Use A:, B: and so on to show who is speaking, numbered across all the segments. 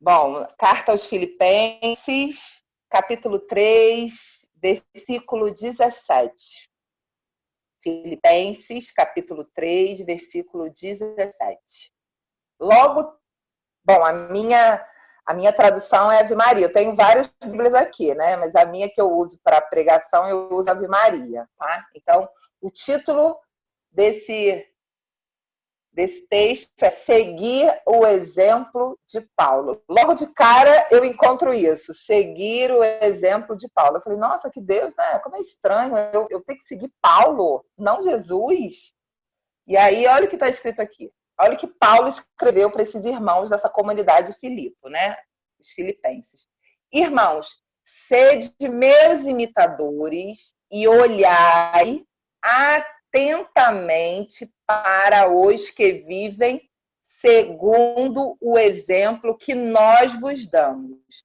A: Bom, carta aos Filipenses, capítulo 3, versículo 17. Filipenses, capítulo 3, versículo 17. Logo, bom, a minha tradução é Ave Maria. Eu tenho várias Bíblias aqui, né? Mas a minha que eu uso para pregação, eu uso Ave Maria, tá? Então, o título desse texto é Seguir o Exemplo de Paulo. Logo de cara eu encontro isso, seguir o exemplo de Paulo. Eu falei, nossa, que Deus, né? Como é estranho eu ter que seguir Paulo, não Jesus. E aí, olha o que está escrito aqui. Olha o que Paulo escreveu para esses irmãos dessa comunidade de Filipe, né? Os filipenses. Irmãos, sede meus imitadores e olhai atentamente para os que vivem segundo o exemplo que nós vos damos.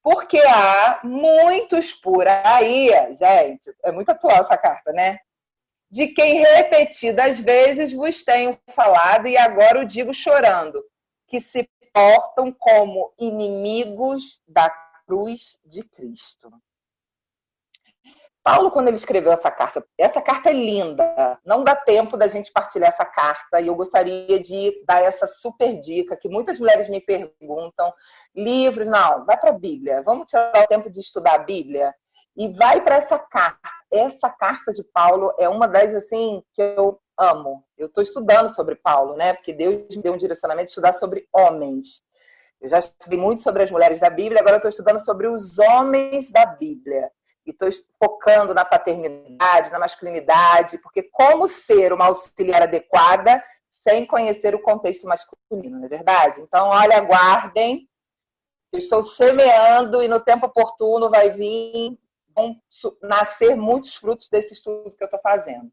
A: Porque há muitos por aí, gente, é muito atual essa carta, né? De quem repetidas vezes vos tenho falado e agora o digo chorando, que se portam como inimigos da cruz de Cristo. Paulo, quando ele escreveu essa carta é linda, não dá tempo da gente partilhar essa carta, e eu gostaria de dar essa super dica, que muitas mulheres me perguntam, livros, não, vai para a Bíblia, vamos tirar o tempo de estudar a Bíblia, e vai para essa carta. Essa carta de Paulo é uma das, assim, que eu amo. Eu estou estudando sobre Paulo, né, porque Deus me deu um direcionamento de estudar sobre homens. Eu já estudei muito sobre as mulheres da Bíblia, agora eu estou estudando sobre os homens da Bíblia. E estou focando na paternidade, na masculinidade, porque como ser uma auxiliar adequada sem conhecer o contexto masculino, não é verdade? Então, olha, aguardem, eu estou semeando e no tempo oportuno vão nascer muitos frutos desse estudo que eu estou fazendo.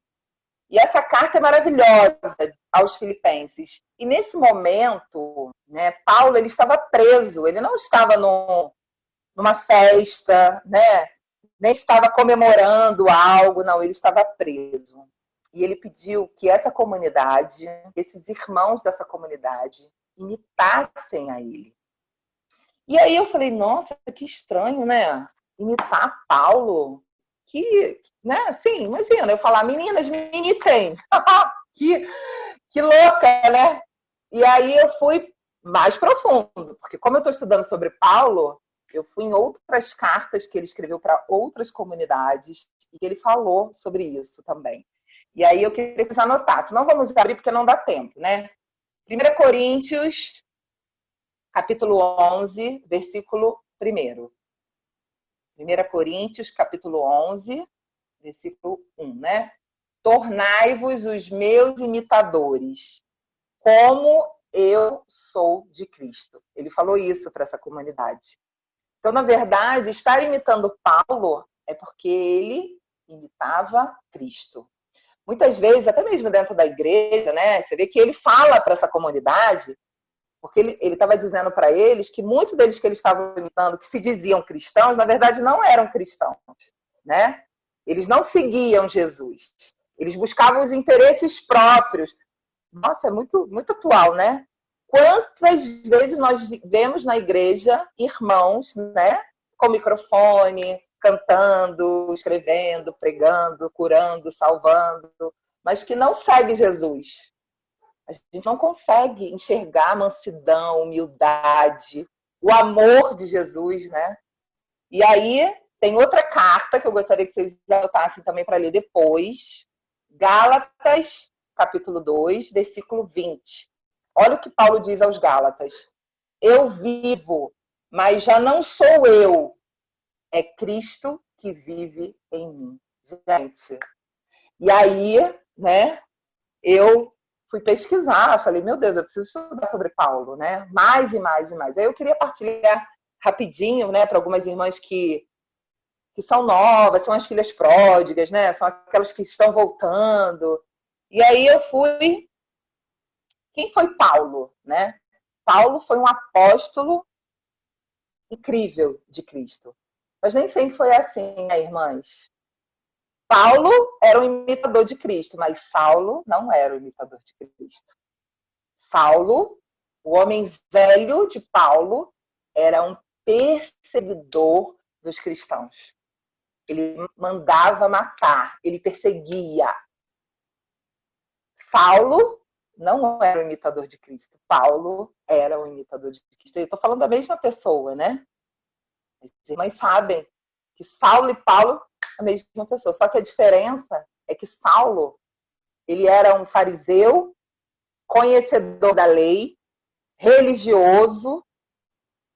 A: E essa carta é maravilhosa aos filipenses. E nesse momento, né, Paulo ele estava preso, ele não estava numa festa, né? Nem estava comemorando algo, não, ele estava preso. E ele pediu que essa comunidade, esses irmãos dessa comunidade, imitassem a ele. E aí eu falei, nossa, que estranho, né? Imitar Paulo. Né? Assim, imagina, eu falar, meninas, me imitem. que louca, né? E aí eu fui mais profundo, porque como eu estou estudando sobre Paulo, eu fui em outras cartas que ele escreveu para outras comunidades e ele falou sobre isso também. E aí eu queria que você anotasse. Não vamos abrir porque não dá tempo, né? 1 Coríntios, capítulo 11, versículo 1. 1 Coríntios, capítulo 11, versículo 1, né? Tornai-vos os meus imitadores, como eu sou de Cristo. Ele falou isso para essa comunidade. Então, na verdade, estar imitando Paulo é porque ele imitava Cristo. Muitas vezes, até mesmo dentro da igreja, né, você vê que ele fala para essa comunidade, porque ele estava dizendo para eles que muitos deles que eles estavam imitando, que se diziam cristãos, na verdade não eram cristãos, né? Eles não seguiam Jesus. Eles buscavam os interesses próprios. Nossa, é muito, muito atual, né? Quantas vezes nós vemos na igreja irmãos, né, com microfone, cantando, escrevendo, pregando, curando, salvando, mas que não segue Jesus. A gente não consegue enxergar a mansidão, humildade, o amor de Jesus, né? E aí tem outra carta que eu gostaria que vocês anotassem também para ler depois. Gálatas, capítulo 2, versículo 20. Olha o que Paulo diz aos Gálatas. Eu vivo, mas já não sou eu. É Cristo que vive em mim. Gente, e aí, né, eu fui pesquisar, falei, meu Deus, eu preciso estudar sobre Paulo, né? Mais e mais e mais. Aí eu queria partilhar rapidinho, né, para algumas irmãs que são novas, são as filhas pródigas, né? São aquelas que estão voltando. E aí eu fui. Quem foi Paulo, né? Paulo foi um apóstolo incrível de Cristo. Mas nem sempre foi assim, né, irmãs? Paulo era um imitador de Cristo, mas Saulo não era um imitador de Cristo. Saulo, o homem velho de Paulo, era um perseguidor dos cristãos. Ele mandava matar, ele perseguia. Saulo não era o imitador de Cristo. Paulo era o imitador de Cristo. Eu estou falando da mesma pessoa, né? As irmãs sabem que Saulo e Paulo a mesma pessoa. Só que a diferença é que Saulo, ele era um fariseu, conhecedor da lei, religioso,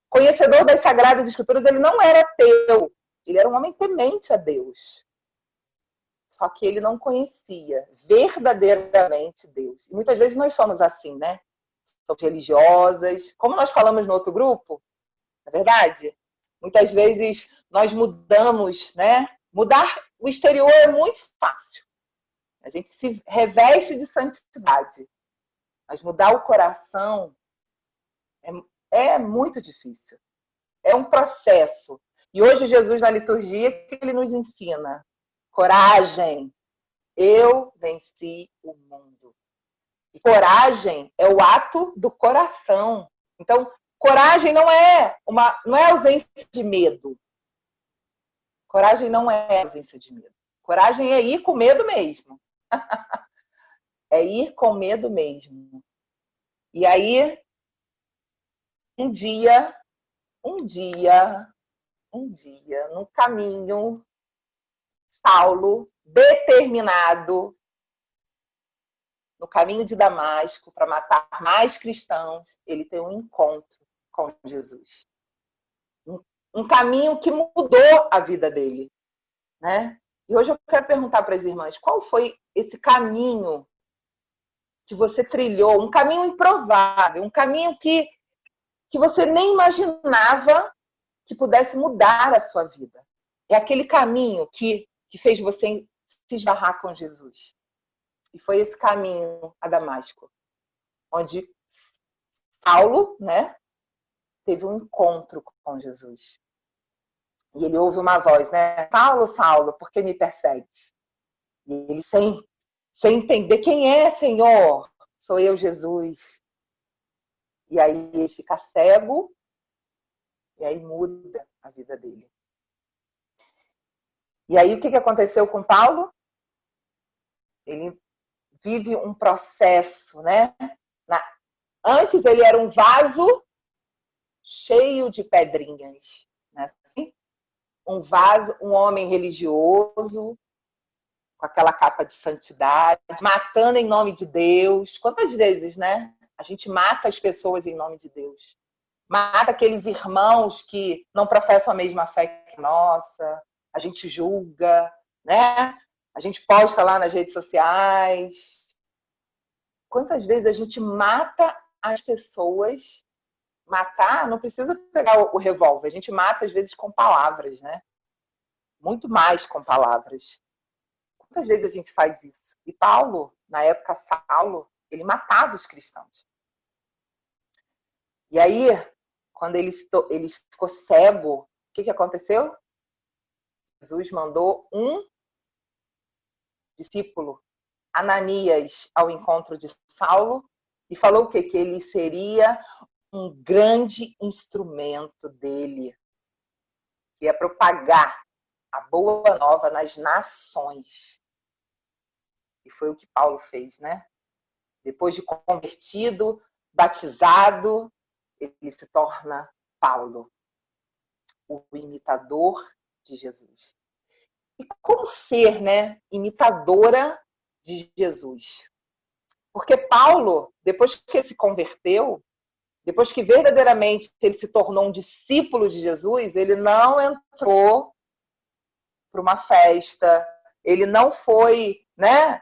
A: conhecedor das Sagradas Escrituras. Ele não era ateu, ele era um homem temente a Deus. Só que ele não conhecia verdadeiramente Deus. E muitas vezes nós somos assim, né? Somos religiosas. Como nós falamos no outro grupo, não é verdade? Muitas vezes nós mudamos, né? Mudar o exterior é muito fácil. A gente se reveste de santidade. Mas mudar o coração é muito difícil. É um processo. E hoje Jesus, na liturgia, o que ele nos ensina? Coragem. Eu venci o mundo. E coragem é o ato do coração. Então, coragem não é ausência de medo. Coragem não é ausência de medo. Coragem é ir com medo mesmo. É ir com medo mesmo. E aí, um dia, no caminho, Saulo, determinado, no caminho de Damasco, para matar mais cristãos, ele tem um encontro com Jesus. Um caminho que mudou a vida dele, né? E hoje eu quero perguntar para as irmãs, qual foi esse caminho que você trilhou? Um caminho improvável, um caminho que você nem imaginava que pudesse mudar a sua vida. É aquele caminho que fez você se esbarrar com Jesus. E foi esse caminho a Damasco, onde Saulo, né, teve um encontro com Jesus. E ele ouve uma voz, né? Saulo, Saulo, por que me persegues? E ele, sem entender quem é, Senhor, sou eu, Jesus. E aí ele fica cego, e aí muda a vida dele. E aí o que aconteceu com Paulo? Ele vive um processo, né? Antes ele era um vaso cheio de pedrinhas, né? Um vaso, um homem religioso, com aquela capa de santidade, matando em nome de Deus. Quantas vezes, né? A gente mata as pessoas em nome de Deus. Mata aqueles irmãos que não professam a mesma fé que a nossa. A gente julga, né? A gente posta lá nas redes sociais. Quantas vezes a gente mata as pessoas? Matar, não precisa pegar o revólver. A gente mata, às vezes, com palavras, né? Muito mais com palavras. Quantas vezes a gente faz isso? E Paulo, na época, Saulo, ele matava os cristãos. E aí, quando ele ficou cego, o que aconteceu? Jesus mandou um discípulo, Ananias, ao encontro de Saulo e falou o quê? Que ele seria um grande instrumento dele, que ia propagar a boa nova nas nações. E foi o que Paulo fez, né? Depois de convertido, batizado, ele se torna Paulo, o imitador de Jesus. E como ser, né, imitadora de Jesus? Porque Paulo, depois que ele se converteu, depois que verdadeiramente ele se tornou um discípulo de Jesus, ele não entrou para uma festa, ele não foi, né,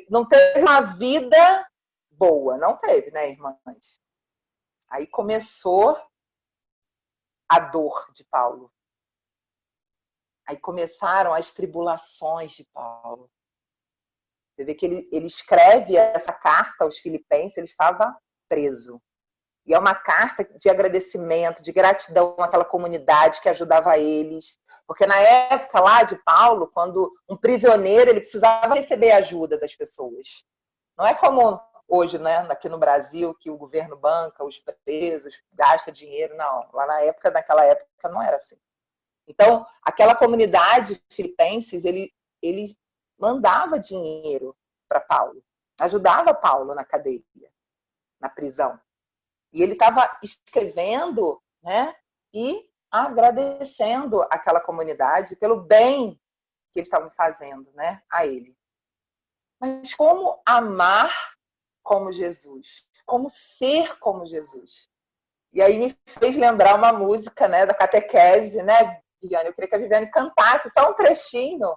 A: não teve uma vida boa, não teve, né, irmãs? Aí começou a dor de Paulo. Aí começaram as tribulações de Paulo. Você vê que ele escreve essa carta aos Filipenses, ele estava preso. E é uma carta de agradecimento, de gratidão àquela comunidade que ajudava eles. Porque na época lá de Paulo, quando um prisioneiro, ele precisava receber a ajuda das pessoas. Não é como hoje, né, aqui no Brasil, que o governo banca os presos, gasta dinheiro. Não, lá naquela época não era assim. Então, aquela comunidade filipenses, ele mandava dinheiro para Paulo, ajudava Paulo na cadeia, na prisão. E ele estava escrevendo, né, e agradecendo aquela comunidade pelo bem que eles estavam fazendo, né, a ele. Mas como amar como Jesus? Como ser como Jesus? E aí me fez lembrar uma música, né, da catequese, né, Viviane? Eu queria que a Viviane cantasse só um trechinho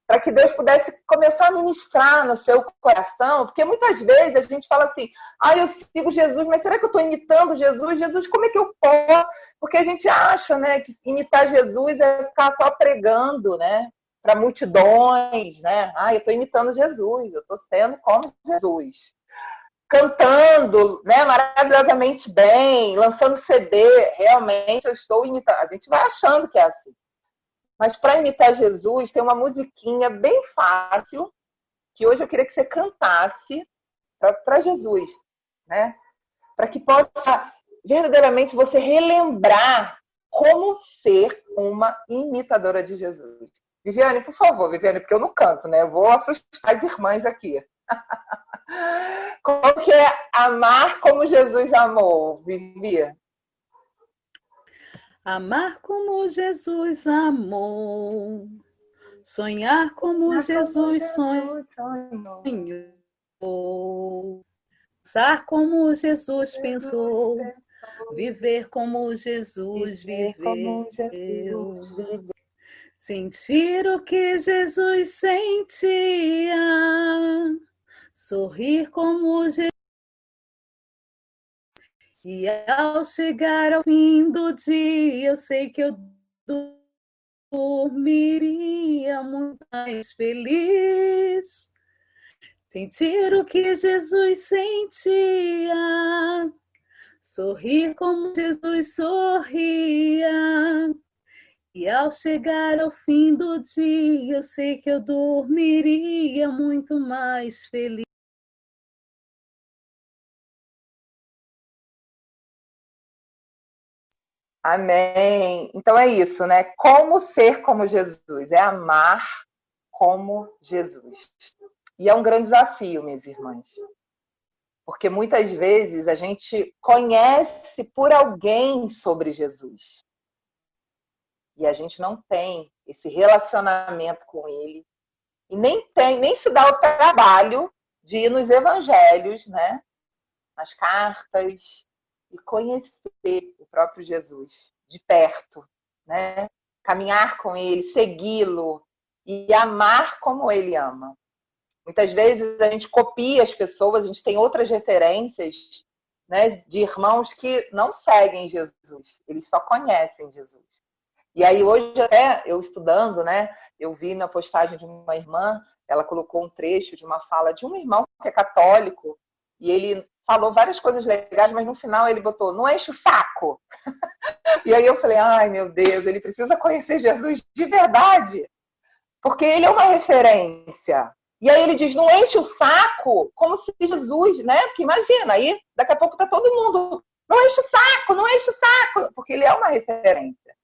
A: para que Deus pudesse começar a ministrar no seu coração, porque muitas vezes a gente fala assim, eu sigo Jesus, mas será que eu estou imitando Jesus? Jesus, como é que eu posso? Porque a gente acha, né, que imitar Jesus é ficar só pregando, né, para multidões, né? Eu estou imitando Jesus, eu estou sendo como Jesus. Cantando, né, maravilhosamente bem, lançando CD, realmente eu estou imitando. A gente vai achando que é assim. Mas para imitar Jesus, tem uma musiquinha bem fácil, que hoje eu queria que você cantasse para Jesus, né? Para que possa verdadeiramente você relembrar como ser uma imitadora de Jesus. Viviane, por favor, Viviane, porque eu não canto, né? Eu vou assustar as irmãs aqui. Como que é amar como Jesus amou, Vivi?
B: Amar como Jesus amou, sonhar como Jesus sonhou, pensar como Jesus pensou, viver como Jesus viveu, sentir o que Jesus sentia, sorrir como Jesus. E ao chegar ao fim do dia, eu sei que eu dormiria muito mais feliz. Sentir o que Jesus sentia, sorrir como Jesus sorria. E ao chegar ao fim do dia, eu sei que eu dormiria muito mais feliz.
A: Amém. Então é isso, né? Como ser como Jesus? É amar como Jesus. E é um grande desafio, minhas irmãs. Porque muitas vezes a gente conhece por alguém sobre Jesus. E a gente não tem esse relacionamento com ele. E nem se dá o trabalho de ir nos evangelhos, né? Nas cartas, e conhecer o próprio Jesus de perto, né? Caminhar com ele, segui-lo e amar como ele ama. Muitas vezes a gente copia as pessoas, a gente tem outras referências, né, de irmãos que não seguem Jesus, eles só conhecem Jesus. E aí hoje até eu estudando, né, eu vi na postagem de uma irmã, ela colocou um trecho de uma fala de um irmão que é católico, e ele falou várias coisas legais, mas no final ele botou, não enche o saco. E aí eu falei, ai meu Deus, ele precisa conhecer Jesus de verdade, porque ele é uma referência. E aí ele diz, não enche o saco, como se Jesus, né? Porque imagina, aí daqui a pouco tá todo mundo, não enche o saco, não enche o saco, porque ele é uma referência.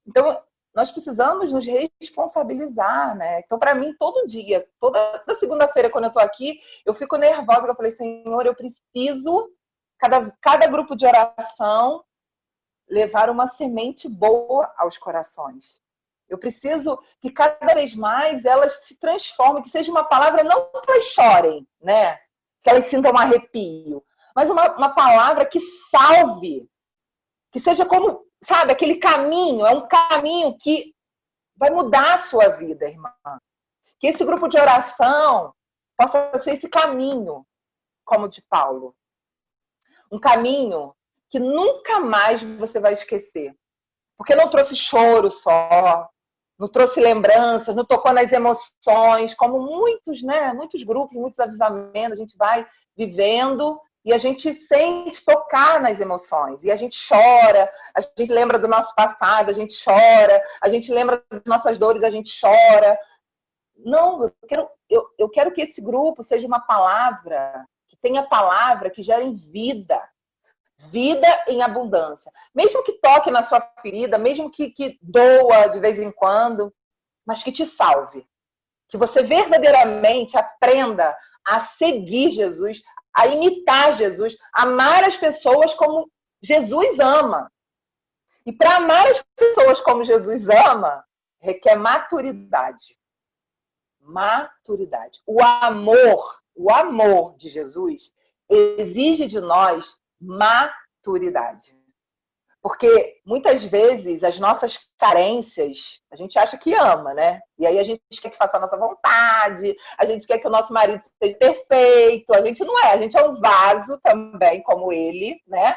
A: Então, nós precisamos nos responsabilizar, né? Então, para mim, todo dia, toda segunda-feira, quando eu tô aqui, eu fico nervosa, eu falei, Senhor, eu preciso, cada grupo de oração, levar uma semente boa aos corações. Eu preciso que cada vez mais elas se transformem, que seja uma palavra não que elas chorem, né? Que elas sintam um arrepio, mas uma palavra que salve, que seja como, sabe, aquele caminho, é um caminho que vai mudar a sua vida, irmã. Que esse grupo de oração possa ser esse caminho, como o de Paulo. Um caminho que nunca mais você vai esquecer. Porque não trouxe choro só, não trouxe lembranças, não tocou nas emoções, como muitos, né? Muitos grupos, muitos avisamentos, a gente vai vivendo e a gente sente tocar nas emoções. E a gente chora, a gente lembra do nosso passado, a gente chora, a gente lembra das nossas dores, a gente chora. Não, eu quero que esse grupo seja uma palavra que tem a palavra que gera em vida. Vida em abundância. Mesmo que toque na sua ferida, mesmo que doa de vez em quando, mas que te salve. Que você verdadeiramente aprenda a seguir Jesus, a imitar Jesus, amar as pessoas como Jesus ama. E para amar as pessoas como Jesus ama, requer maturidade. Maturidade. O amor de Jesus exige de nós maturidade. Porque muitas vezes as nossas carências, a gente acha que ama, né? E aí a gente quer que faça a nossa vontade, a gente quer que o nosso marido seja perfeito, a gente não é, a gente é um vaso também, como ele, né?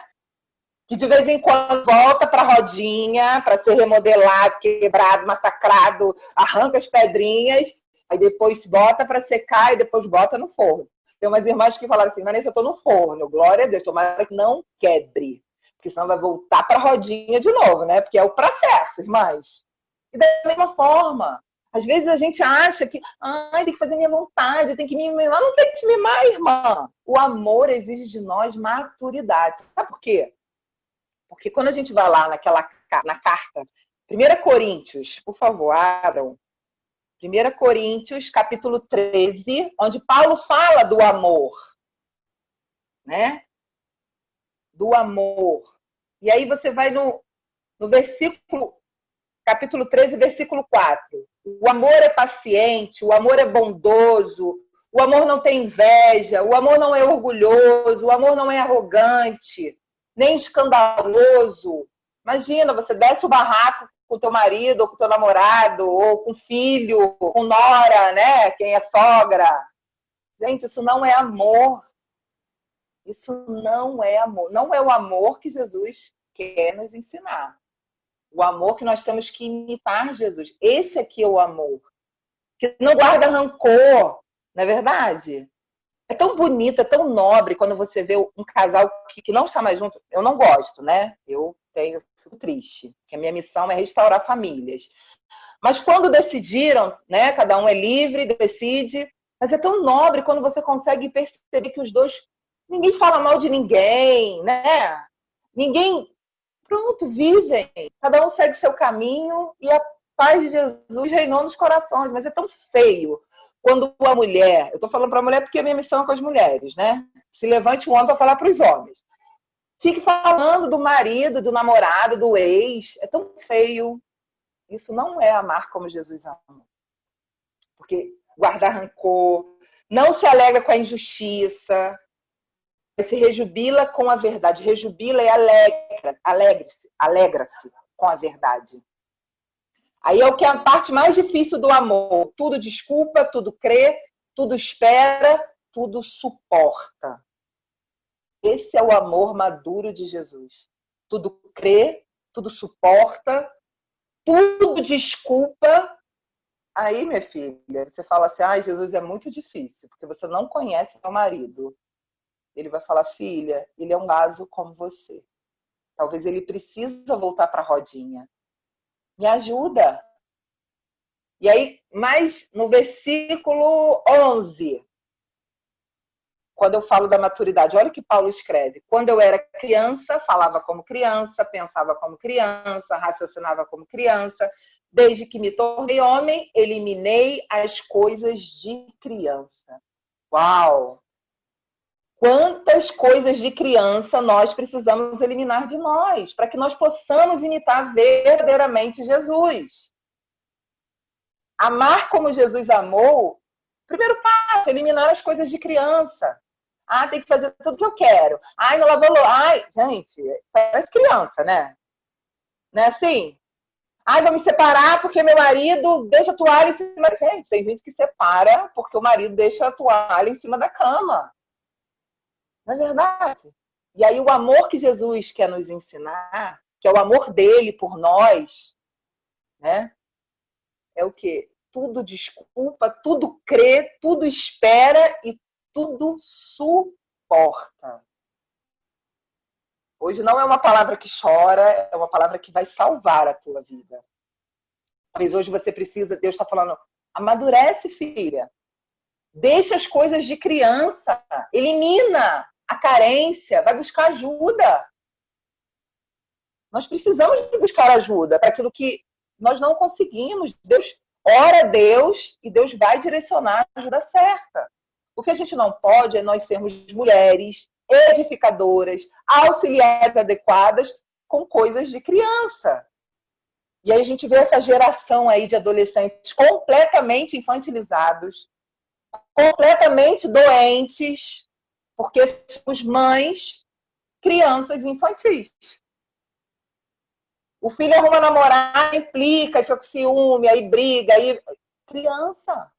A: Que de vez em quando volta para a rodinha, para ser remodelado, quebrado, massacrado, arranca as pedrinhas, aí depois bota para secar e depois bota no forno. Tem umas irmãs que falaram assim, Vanessa, eu estou no forno, glória a Deus, tomara que não quebre. Porque senão vai voltar para a rodinha de novo, né? Porque é o processo, irmãs. E da mesma forma, às vezes a gente acha que tem que fazer minha vontade, tem que me mimar. Não tem que te mimar, irmã. O amor exige de nós maturidade. Sabe por quê? Porque quando a gente vai lá na carta, 1 Coríntios, por favor, abram. 1 Coríntios, capítulo 13, onde Paulo fala do amor. Né? Do amor. E aí você vai no versículo, capítulo 13, versículo 4. O amor é paciente, o amor é bondoso, o amor não tem inveja, o amor não é orgulhoso, o amor não é arrogante, nem escandaloso. Imagina, você desce o barraco com o teu marido, ou com o teu namorado, ou com o filho, com nora, né? Quem é sogra. Gente, isso não é amor. Isso não é amor. Não é o amor que Jesus quer nos ensinar. O amor que nós temos que imitar Jesus. Esse aqui é o amor. Que não guarda rancor, não é verdade? É tão bonito, é tão nobre quando você vê um casal que não está mais junto. Eu não gosto, né? Eu fico triste. Porque a minha missão é restaurar famílias. Mas quando decidiram, né? Cada um é livre, decide. Mas é tão nobre quando você consegue perceber que os dois... Ninguém fala mal de ninguém, né? Ninguém... Pronto, vivem. Cada um segue seu caminho e a paz de Jesus reinou nos corações. Mas é tão feio quando a mulher... Eu estou falando para a mulher porque a minha missão é com as mulheres, né? Se levante um homem para falar para os homens. Fique falando do marido, do namorado, do ex. É tão feio. Isso não é amar como Jesus ama. Porque guardar rancor, não se alegra com a injustiça, se rejubila com a verdade. Rejubila e alegra-se com a verdade. Aí é o que é a parte mais difícil do amor. Tudo desculpa, tudo crê, tudo espera, tudo suporta. Esse é o amor maduro de Jesus. Tudo crê, tudo suporta, tudo desculpa. Aí, minha filha, você fala assim, Jesus é muito difícil, porque você não conhece meu marido. Ele vai falar, filha, ele é um vaso como você. Talvez ele precisa voltar para a rodinha. Me ajuda. E aí, mais no versículo 11, quando eu falo da maturidade, olha o que Paulo escreve. Quando eu era criança, falava como criança, pensava como criança, raciocinava como criança. Desde que me tornei homem, eliminei as coisas de criança. Uau! Quantas coisas de criança nós precisamos eliminar de nós, para que nós possamos imitar verdadeiramente Jesus. Amar como Jesus amou, primeiro passo, eliminar as coisas de criança. Tem que fazer tudo que eu quero. Não lavou louça. Gente, parece criança, né? Não é assim? Vou me separar porque meu marido deixa a toalha em cima... Gente, tem gente que separa porque o marido deixa a toalha em cima da cama. Não é verdade? E aí o amor que Jesus quer nos ensinar, que é o amor dele por nós, né? É o quê? Tudo desculpa, tudo crê, tudo espera e tudo suporta. Hoje não é uma palavra que chora, é uma palavra que vai salvar a tua vida. Talvez hoje você precisa, Deus está falando, amadurece, filha. Deixa as coisas de criança. Elimina a carência. Vai buscar ajuda. Nós precisamos de buscar ajuda para aquilo que nós não conseguimos. Deus ora a Deus e Deus vai direcionar a ajuda certa. O que a gente não pode é nós sermos mulheres edificadoras, auxiliares adequadas com coisas de criança. E aí a gente vê essa geração aí de adolescentes completamente infantilizados, completamente doentes, porque somos mães, crianças infantis. O filho arruma namorar, implica, e fica com ciúme, aí briga, aí... Criança.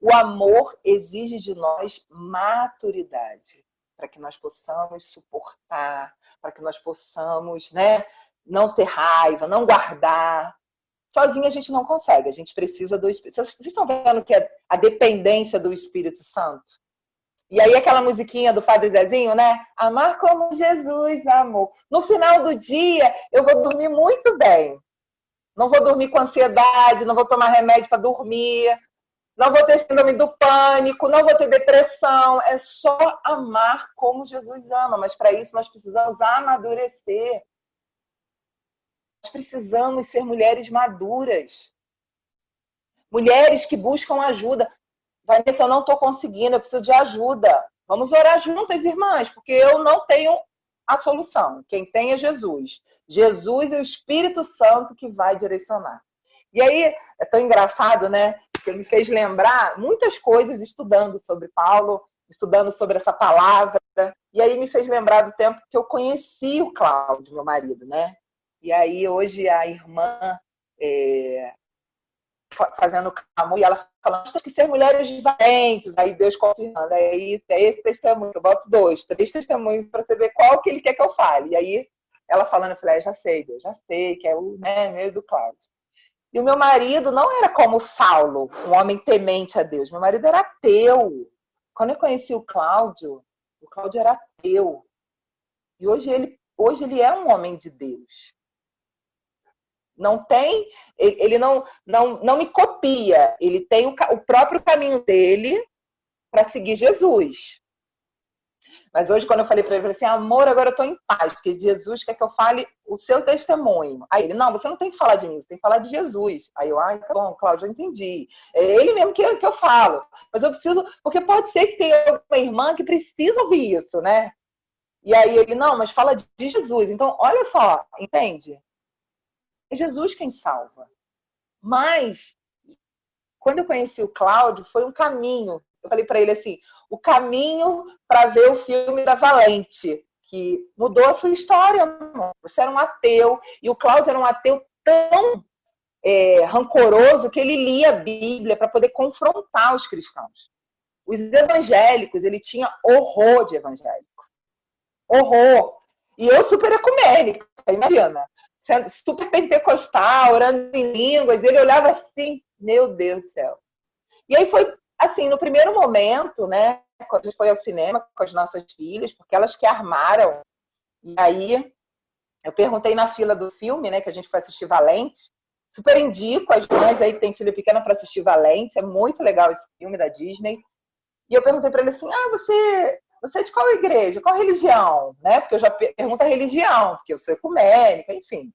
A: O amor exige de nós maturidade, para que nós possamos suportar, para que nós possamos, né, não ter raiva, não guardar. Sozinha a gente não consegue, a gente precisa do Espírito. Vocês estão vendo que é a dependência do Espírito Santo? E aí aquela musiquinha do Padre Zezinho, né? Amar como Jesus amou. No final do dia, eu vou dormir muito bem. Não vou dormir com ansiedade, não vou tomar remédio para dormir, não vou ter síndrome do pânico, não vou ter depressão. É só amar como Jesus ama. Mas para isso nós precisamos amadurecer. Nós precisamos ser mulheres maduras. Mulheres que buscam ajuda. Vanessa, eu não estou conseguindo, eu preciso de ajuda. Vamos orar juntas, irmãs, porque eu não tenho a solução. Quem tem é Jesus. Jesus e o Espírito Santo que vai direcionar. E aí, é tão engraçado, né? Que me fez lembrar muitas coisas estudando sobre Paulo, estudando sobre essa palavra. E aí me fez lembrar do tempo que eu conheci o Cláudio, meu marido, né? E aí hoje a irmã fazendo clamor, e ela falando, nós temos que ser mulheres valentes. Aí Deus confirmando, é esse testemunho, eu boto 2, 3 testemunhos para você ver qual que ele quer que eu fale. E aí ela falando, eu falei, já sei, Deus, já sei, que é o meu e do Cláudio. E o meu marido não era como Saulo, um homem temente a Deus. Meu marido era ateu. Quando eu conheci o Cláudio era ateu. E hoje ele é um homem de Deus. Não tem, ele não me copia. Ele tem o próprio caminho dele para seguir Jesus. Mas hoje, quando eu falei para ele, eu falei assim, amor, agora eu estou em paz, porque Jesus quer que eu fale o seu testemunho. Aí ele, não, você não tem que falar de mim, você tem que falar de Jesus. Aí eu, tá bom, Cláudio, já entendi. É ele mesmo que eu falo. Mas eu preciso, porque pode ser que tenha uma irmã que precisa ouvir isso, né? E aí ele, não, mas fala de Jesus. Então, olha só, entende? É Jesus quem salva. Mas, quando eu conheci o Cláudio, foi um caminho. Eu falei para ele assim, o caminho para ver o filme da Valente, que mudou a sua história, amor. Você era um ateu, e o Cláudio era um ateu tão rancoroso que ele lia a Bíblia para poder confrontar os cristãos. Os evangélicos, ele tinha horror de evangélico. Horror. E eu super ecumênica, imagina. Sendo super pentecostal, orando em línguas, ele olhava assim, meu Deus do céu. E aí foi assim, no primeiro momento, né, quando a gente foi ao cinema com as nossas filhas, porque elas que armaram, e aí eu perguntei na fila do filme, né, que a gente foi assistir Valente, super indico as mães aí que tem filho pequeno para assistir Valente, é muito legal esse filme da Disney, e eu perguntei para ele assim, você é de qual igreja, qual religião, né, porque eu já pergunto a religião, porque eu sou ecumênica, enfim.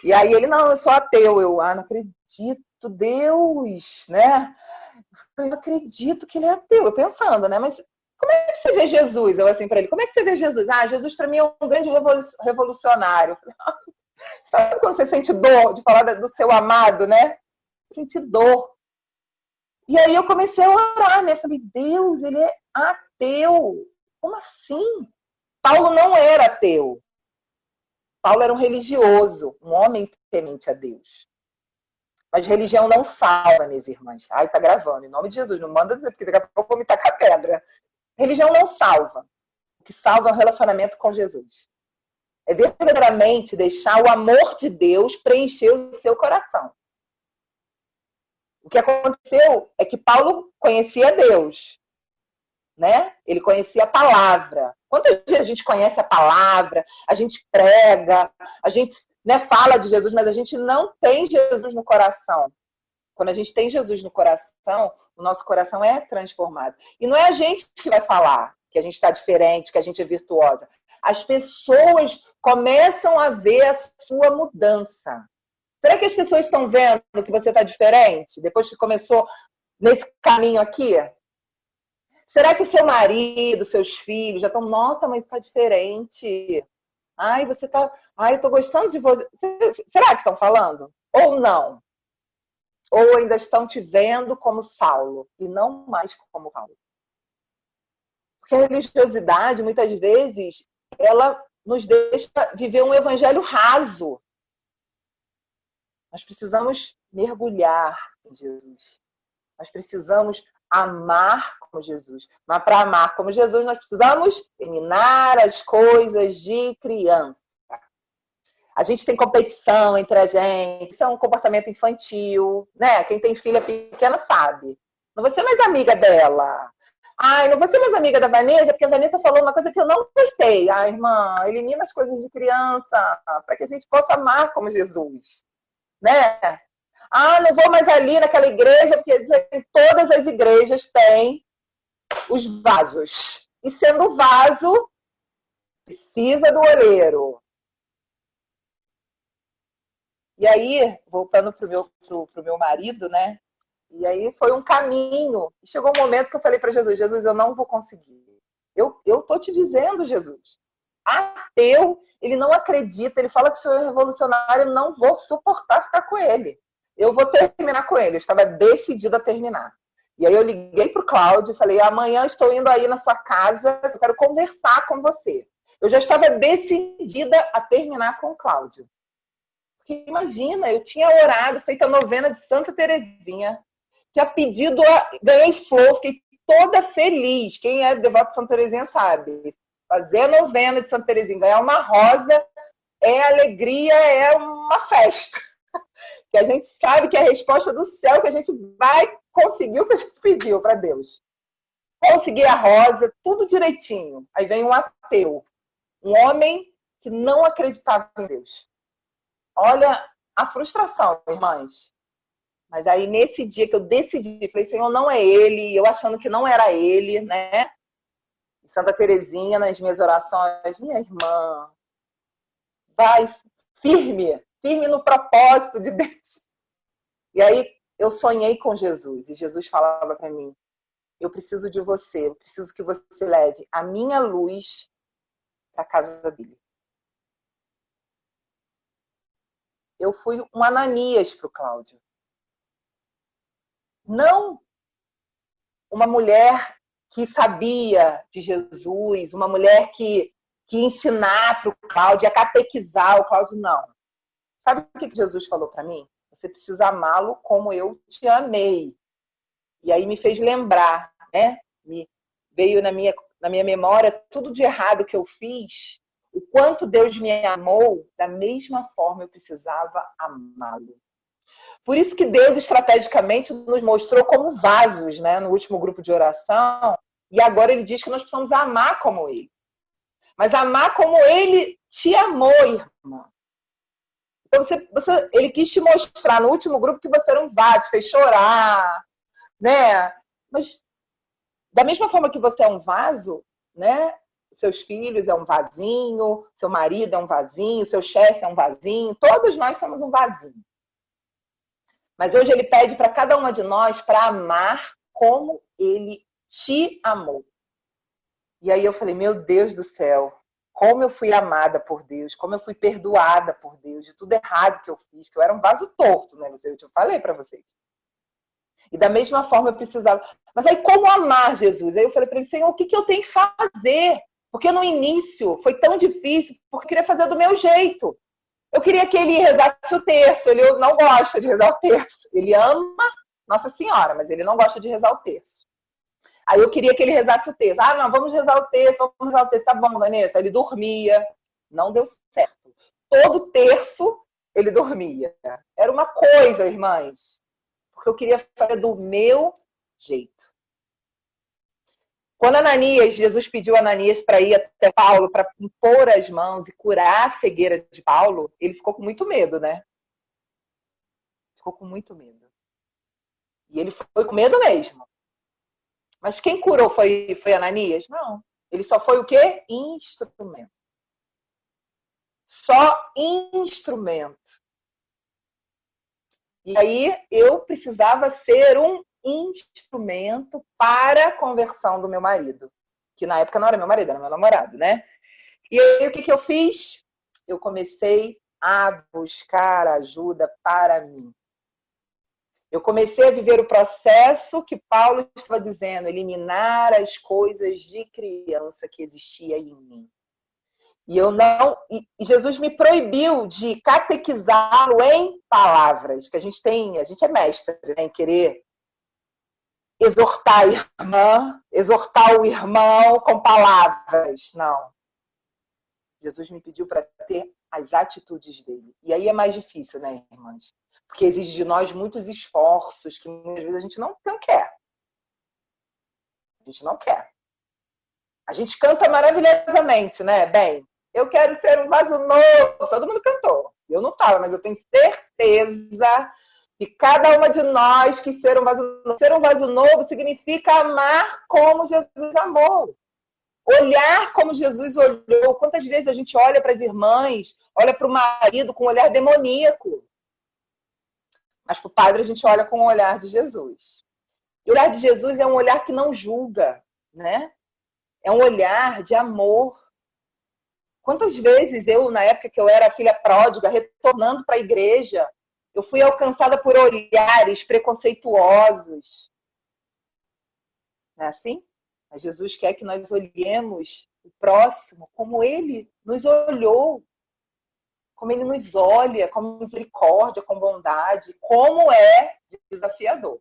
A: E aí ele, não, eu sou ateu, eu, não acredito, Deus, né, eu não acredito que ele é ateu. Eu pensando, né? Mas como é que você vê Jesus? Eu assim para ele, como é que você vê Jesus? Jesus para mim é um grande revolucionário. Sabe quando você sente dor de falar do seu amado, né? Senti dor. E aí eu comecei a orar, né? Falei, Deus, ele é ateu. Como assim? Paulo não era ateu. Paulo era um religioso, um homem temente a Deus. Mas religião não salva, minhas irmãs. Ai, tá gravando. Em nome de Jesus, não manda dizer, porque daqui a pouco eu vou me tacar pedra. Religião não salva. O que salva é o relacionamento com Jesus. É verdadeiramente deixar o amor de Deus preencher o seu coração. O que aconteceu é que Paulo conhecia Deus, né? Ele conhecia a palavra. Quantas vezes a gente conhece a palavra, a gente prega, a gente... né, fala de Jesus, mas a gente não tem Jesus no coração. Quando a gente tem Jesus no coração, o nosso coração é transformado. E não é a gente que vai falar que a gente está diferente, que a gente é virtuosa. As pessoas começam a ver a sua mudança. Será que as pessoas estão vendo que você está diferente depois que começou nesse caminho aqui? Será que o seu marido, seus filhos já estão, nossa, mas está diferente. Ai, você tá. Ai, eu tô gostando de você. Será que estão falando? Ou não? Ou ainda estão te vendo como Saulo e não mais como Paulo? Porque a religiosidade, muitas vezes, ela nos deixa viver um evangelho raso. Nós precisamos mergulhar em Jesus. Nós precisamos amar como Jesus. Mas para amar como Jesus, nós precisamos eliminar as coisas de criança. A gente tem competição entre a gente. Isso é um comportamento infantil, né? Quem tem filha pequena sabe. Não vou ser mais amiga dela. Ai, não vou ser mais amiga da Vanessa, porque a Vanessa falou uma coisa que eu não gostei. Ai, irmã, elimina as coisas de criança para que a gente possa amar como Jesus, né? Ah, não vou mais ali naquela igreja, porque todas as igrejas têm os vasos. E sendo vaso, precisa do oleiro. E aí, voltando pro meu marido, né? E aí foi um caminho. E chegou um momento que eu falei para Jesus, Jesus, eu não vou conseguir. Eu tô te dizendo, Jesus. Ateu, ele não acredita, ele fala que o senhor é revolucionário, eu não vou suportar ficar com ele. Eu vou terminar com ele. Eu estava decidida a terminar. E aí eu liguei pro Cláudio e falei, amanhã estou indo aí na sua casa, eu quero conversar com você. Eu já estava decidida a terminar com o Cláudio. Porque imagina, eu tinha orado, feito a novena de Santa Terezinha, tinha pedido, ganhei flor, fiquei toda feliz. Quem é devoto de Santa Terezinha sabe. Fazer a novena de Santa Terezinha, ganhar uma rosa, é alegria, é uma festa. Que a gente sabe que é a resposta do céu, que a gente vai conseguir o que a gente pediu para Deus. Consegui a rosa, tudo direitinho. Aí vem um ateu, um homem que não acreditava em Deus. Olha a frustração, irmãs. Mas aí, nesse dia que eu decidi, falei, Senhor, não é ele, eu achando que não era ele, né? Santa Terezinha, nas minhas orações, minha irmã, vai firme no propósito de Deus. E aí, eu sonhei com Jesus, e Jesus falava para mim, eu preciso de você, eu preciso que você leve a minha luz para a casa dele. Eu fui um Ananias para o Cláudio. Não uma mulher que sabia de Jesus, uma mulher que ensinar para o Cláudio, a catequizar o Cláudio, não. Sabe o que Jesus falou para mim? Você precisa amá-lo como eu te amei. E aí me fez lembrar, né? Veio na minha memória tudo de errado que eu fiz, o quanto Deus me amou, da mesma forma eu precisava amá-lo. Por isso que Deus, estrategicamente, nos mostrou como vasos, né? No último grupo de oração. E agora ele diz que nós precisamos amar como ele. Mas amar como ele te amou, irmã. Então, ele quis te mostrar no último grupo que você era um vaso, fez chorar, né? Mas, da mesma forma que você é um vaso, né? Seus filhos é um vasinho, seu marido é um vasinho, seu chefe é um vasinho, todos nós somos um vasinho. Mas hoje ele pede para cada uma de nós para amar como ele te amou. E aí eu falei, meu Deus do céu, como eu fui amada por Deus, como eu fui perdoada por Deus, de tudo errado que eu fiz, que eu era um vaso torto, né? Eu falei para vocês. E da mesma forma eu precisava. Mas aí como amar Jesus? Aí eu falei para ele, Senhor, o que eu tenho que fazer? Porque no início foi tão difícil, porque eu queria fazer do meu jeito. Eu queria que ele rezasse o terço, ele não gosta de rezar o terço. Ele ama Nossa Senhora, mas ele não gosta de rezar o terço. Aí eu queria que ele rezasse o terço. Ah, não, vamos rezar o terço, vamos rezar o terço. Tá bom, Vanessa. Ele dormia. Não deu certo. Todo terço ele dormia. Era uma coisa, irmãs. Porque eu queria fazer do meu jeito. Quando Jesus pediu a Ananias para ir até Paulo, para impor as mãos e curar a cegueira de Paulo, ele ficou com muito medo, né? Ficou com muito medo. E ele foi com medo mesmo. Mas quem curou foi Ananias? Não. Ele só foi o quê? Instrumento. Só instrumento. E aí eu precisava ser um instrumento para a conversão do meu marido. Que na época não era meu marido, era meu namorado, né? E aí o que eu fiz? Eu comecei a buscar ajuda para mim. Eu comecei a viver o processo que Paulo estava dizendo, eliminar as coisas de criança que existia em mim. E Jesus me proibiu de catequizá-lo em palavras, que a gente é mestre, né, em querer exortar a irmã, exortar o irmão com palavras. Não. Jesus me pediu para ter as atitudes dele. E aí é mais difícil, né, irmãs? Porque exige de nós muitos esforços que muitas vezes a gente não quer. A gente não quer. A gente canta maravilhosamente, né? Bem, eu quero ser um vaso novo. Todo mundo cantou. Eu não estava, mas eu tenho certeza que cada uma de nós quis ser um vaso novo. Ser um vaso novo significa amar como Jesus amou. Olhar como Jesus olhou. Quantas vezes a gente olha para as irmãs, olha para o marido com um olhar demoníaco. Mas para o padre a gente olha com o olhar de Jesus. E o olhar de Jesus é um olhar que não julga, né? É um olhar de amor. Quantas vezes eu, na época que eu era filha pródiga, retornando para a igreja, eu fui alcançada por olhares preconceituosos. Não é assim? Mas Jesus quer que nós olhemos o próximo como ele nos olhou. Como ele nos olha, com misericórdia, com bondade. Como é desafiador.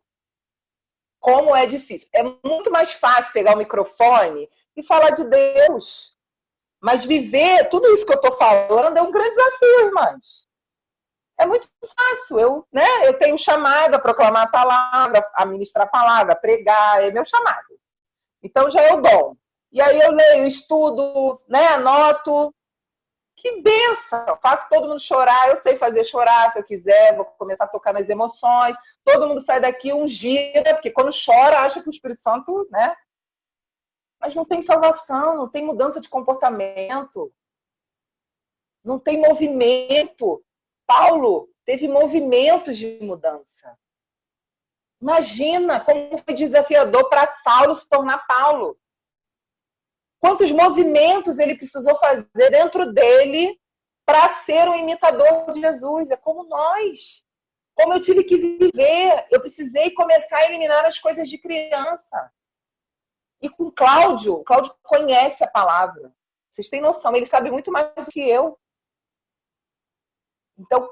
A: Como é difícil. É muito mais fácil pegar o microfone e falar de Deus. Mas viver tudo isso que eu estou falando é um grande desafio, irmãs. É muito fácil. Eu tenho chamado a proclamar a palavra, a ministrar a palavra, a pregar, é meu chamado. Então já é o dom. E aí eu leio, estudo, né, anoto. Que benção! Faço todo mundo chorar, eu sei fazer chorar se eu quiser, vou começar a tocar nas emoções. Todo mundo sai daqui ungida, porque quando chora acha que o Espírito Santo, né? Mas não tem salvação, não tem mudança de comportamento, não tem movimento. Paulo teve movimentos de mudança. Imagina como foi desafiador para Saulo se tornar Paulo. Quantos movimentos ele precisou fazer dentro dele para ser um imitador de Jesus. É como nós. Como eu tive que viver. Eu precisei começar a eliminar as coisas de criança. E com o Cláudio conhece a palavra. Vocês têm noção, ele sabe muito mais do que eu. Então,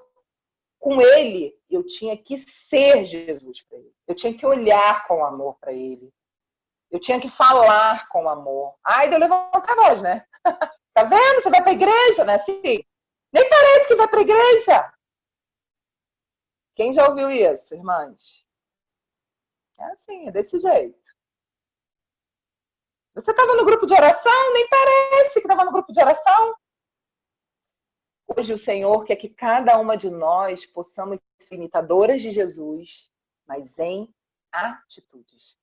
A: com ele, eu tinha que ser Jesus para ele. Eu tinha que olhar com amor para ele. Eu tinha que falar com amor. Ai, deu levantar a voz, né? Tá vendo? Você vai para a igreja, né? Assim, nem parece que vai para a igreja. Quem já ouviu isso, irmãs? É assim, é desse jeito. Você estava no grupo de oração? Nem parece que estava no grupo de oração. Hoje o Senhor quer que cada uma de nós possamos ser imitadoras de Jesus, mas em atitudes.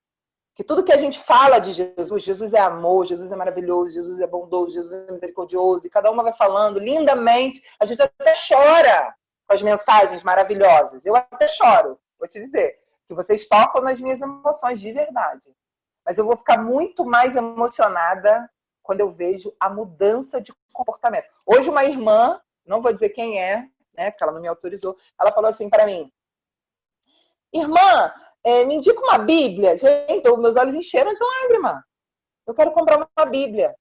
A: Que tudo que a gente fala de Jesus, Jesus é amor, Jesus é maravilhoso, Jesus é bondoso, Jesus é misericordioso, e cada uma vai falando lindamente, a gente até chora com as mensagens maravilhosas. Eu até choro, vou te dizer, que vocês tocam nas minhas emoções de verdade. Mas eu vou ficar muito mais emocionada quando eu vejo a mudança de comportamento. Hoje uma irmã, não vou dizer quem é, né, porque ela não me autorizou, ela falou assim para mim: irmã, me indica uma Bíblia. Gente, meus olhos encheram de lágrima. Eu quero comprar uma Bíblia.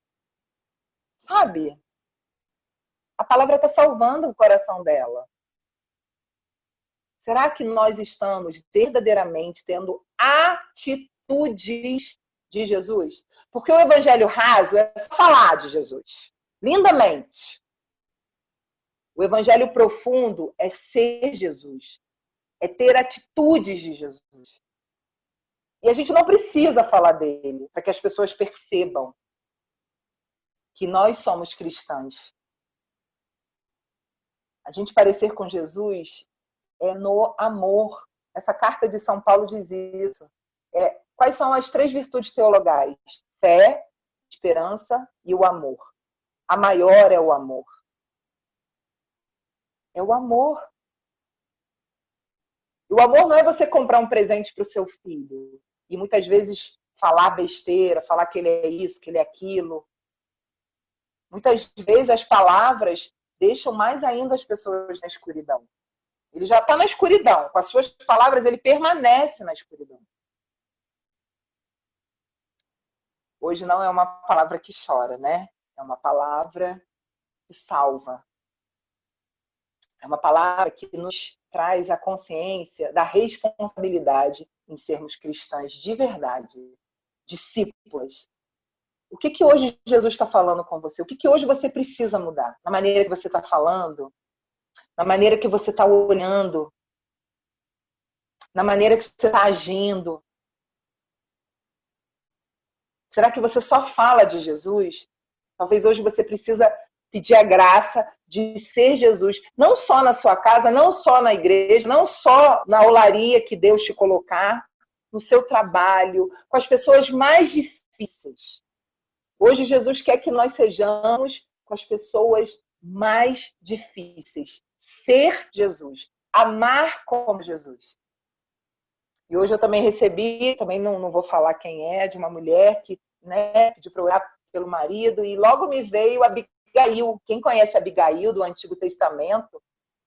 A: Sabe? A palavra está salvando o coração dela. Será que nós estamos verdadeiramente tendo atitudes de Jesus? Porque o evangelho raso é só falar de Jesus. Lindamente. O evangelho profundo é ser Jesus. É ter atitudes de Jesus. E a gente não precisa falar dele para que as pessoas percebam que nós somos cristãs. A gente parecer com Jesus é no amor. Essa carta de São Paulo diz isso. Quais são as 3 virtudes teologais? Fé, esperança e o amor. A maior é o amor. É o amor. E o amor não é você comprar um presente para o seu filho e muitas vezes falar besteira, falar que ele é isso, que ele é aquilo. Muitas vezes as palavras deixam mais ainda as pessoas na escuridão. Ele já está na escuridão. Com as suas palavras, ele permanece na escuridão. Hoje não é uma palavra que chora, né? É uma palavra que salva. É uma palavra que nos traz a consciência da responsabilidade em sermos cristãs de verdade, discípulas. O que hoje Jesus está falando com você? O que hoje você precisa mudar? Na maneira que você está falando? Na maneira que você está olhando? Na maneira que você está agindo? Será que você só fala de Jesus? Talvez hoje você precisa pedir a graça de ser Jesus, não só na sua casa, não só na igreja, não só na olaria que Deus te colocar, no seu trabalho, com as pessoas mais difíceis. Hoje Jesus quer que nós sejamos com as pessoas mais difíceis. Ser Jesus, amar como Jesus. E hoje eu também recebi, também não vou falar quem é, de uma mulher que, né, pediu para orar pelo marido, e logo me veio a Abigail. Quem conhece a Abigail do Antigo Testamento?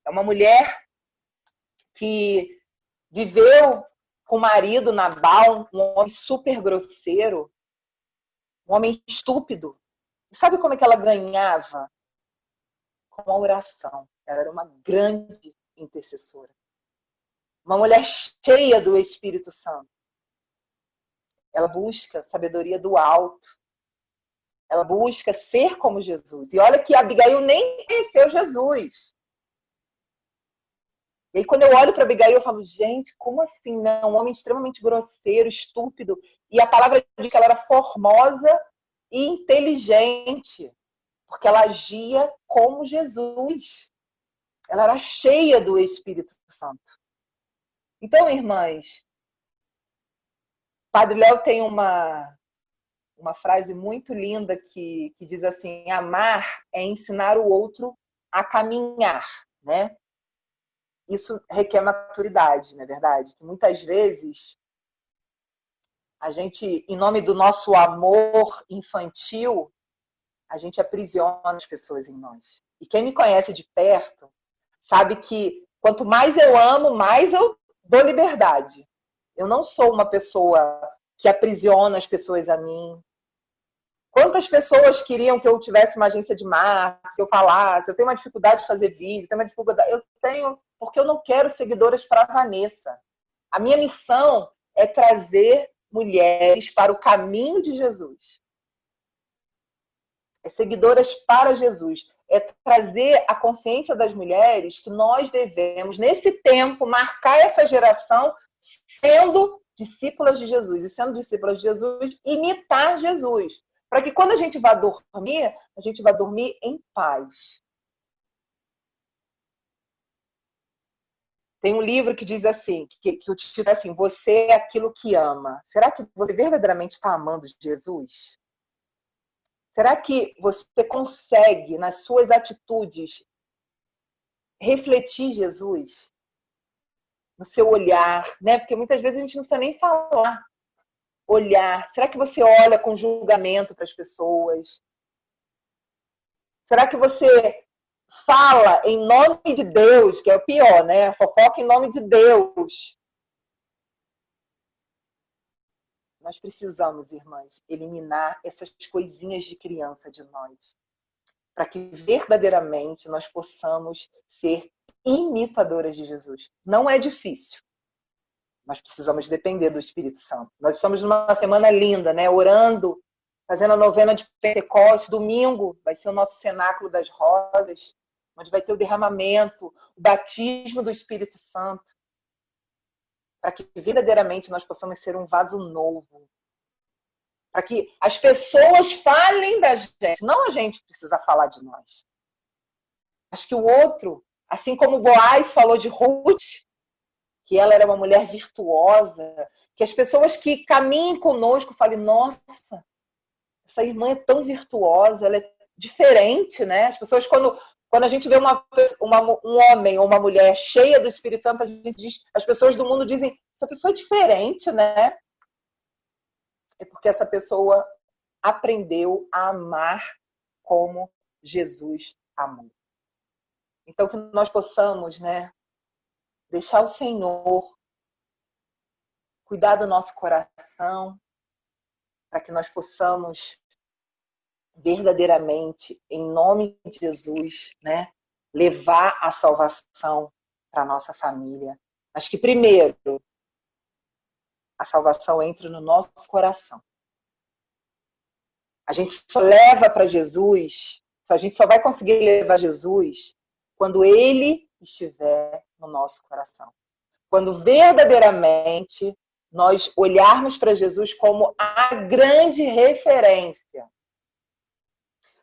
A: É uma mulher que viveu com o marido Nabal, um homem super grosseiro, um homem estúpido. E sabe como é que ela ganhava? Com a oração. Ela era uma grande intercessora. Uma mulher cheia do Espírito Santo. Ela busca sabedoria do alto. Ela busca ser como Jesus. E olha que Abigail nem conheceu Jesus. E aí quando eu olho para Abigail, eu falo, gente, como assim? Não? Um homem extremamente grosseiro, estúpido. E a palavra diz que ela era formosa e inteligente. Porque ela agia como Jesus. Ela era cheia do Espírito Santo. Então, irmãs, Padre Léo tem uma frase muito linda que diz assim: amar é ensinar o outro a caminhar, né? Isso requer maturidade, não é verdade? Muitas vezes a gente, em nome do nosso amor infantil, a gente aprisiona as pessoas em nós. E quem me conhece de perto sabe que quanto mais eu amo, mais eu dou liberdade. Eu não sou uma pessoa que aprisiona as pessoas a mim. Quantas pessoas queriam que eu tivesse uma agência de marketing, que eu falasse, eu tenho uma dificuldade de fazer vídeo, eu tenho, porque eu não quero seguidoras para a Vanessa. A minha missão é trazer mulheres para o caminho de Jesus. É seguidoras para Jesus. É trazer a consciência das mulheres que nós devemos, nesse tempo, marcar essa geração sendo discípulas de Jesus. E sendo discípulas de Jesus, imitar Jesus. Para que quando a gente vá dormir em paz. Tem um livro que diz assim, que o título é assim, você é aquilo que ama. Será que você verdadeiramente está amando Jesus? Será que você consegue, nas suas atitudes, refletir Jesus? No seu olhar, né? Porque muitas vezes a gente não precisa nem falar. Olhar. Será que você olha com julgamento para as pessoas? Será que você fala em nome de Deus, que é o pior, né? Fofoca em nome de Deus. Nós precisamos, irmãs, eliminar essas coisinhas de criança de nós, para que verdadeiramente nós possamos ser imitadoras de Jesus. Não é difícil. Nós precisamos depender do Espírito Santo. Nós estamos numa semana linda, né? Orando, fazendo a novena de Pentecostes. Domingo vai ser o nosso cenáculo das rosas, onde vai ter o derramamento, o batismo do Espírito Santo, para que verdadeiramente nós possamos ser um vaso novo. Para que as pessoas falem da gente. Não a gente precisa falar de nós. Mas que o outro, assim como Boaz falou de Ruth, que ela era uma mulher virtuosa, que as pessoas que caminhem conosco falem, nossa, essa irmã é tão virtuosa, ela é diferente, né? As pessoas, quando a gente vê um homem ou uma mulher cheia do Espírito Santo, as pessoas do mundo dizem, essa pessoa é diferente, né? É porque essa pessoa aprendeu a amar como Jesus amou. Então, que nós possamos, né, deixar o Senhor cuidar do nosso coração, para que nós possamos verdadeiramente, em nome de Jesus, né, levar a salvação para a nossa família. Mas que primeiro a salvação entre no nosso coração. A gente só leva para Jesus, a gente só vai conseguir levar Jesus quando Ele estiver no nosso coração. Quando verdadeiramente nós olharmos para Jesus como a grande referência.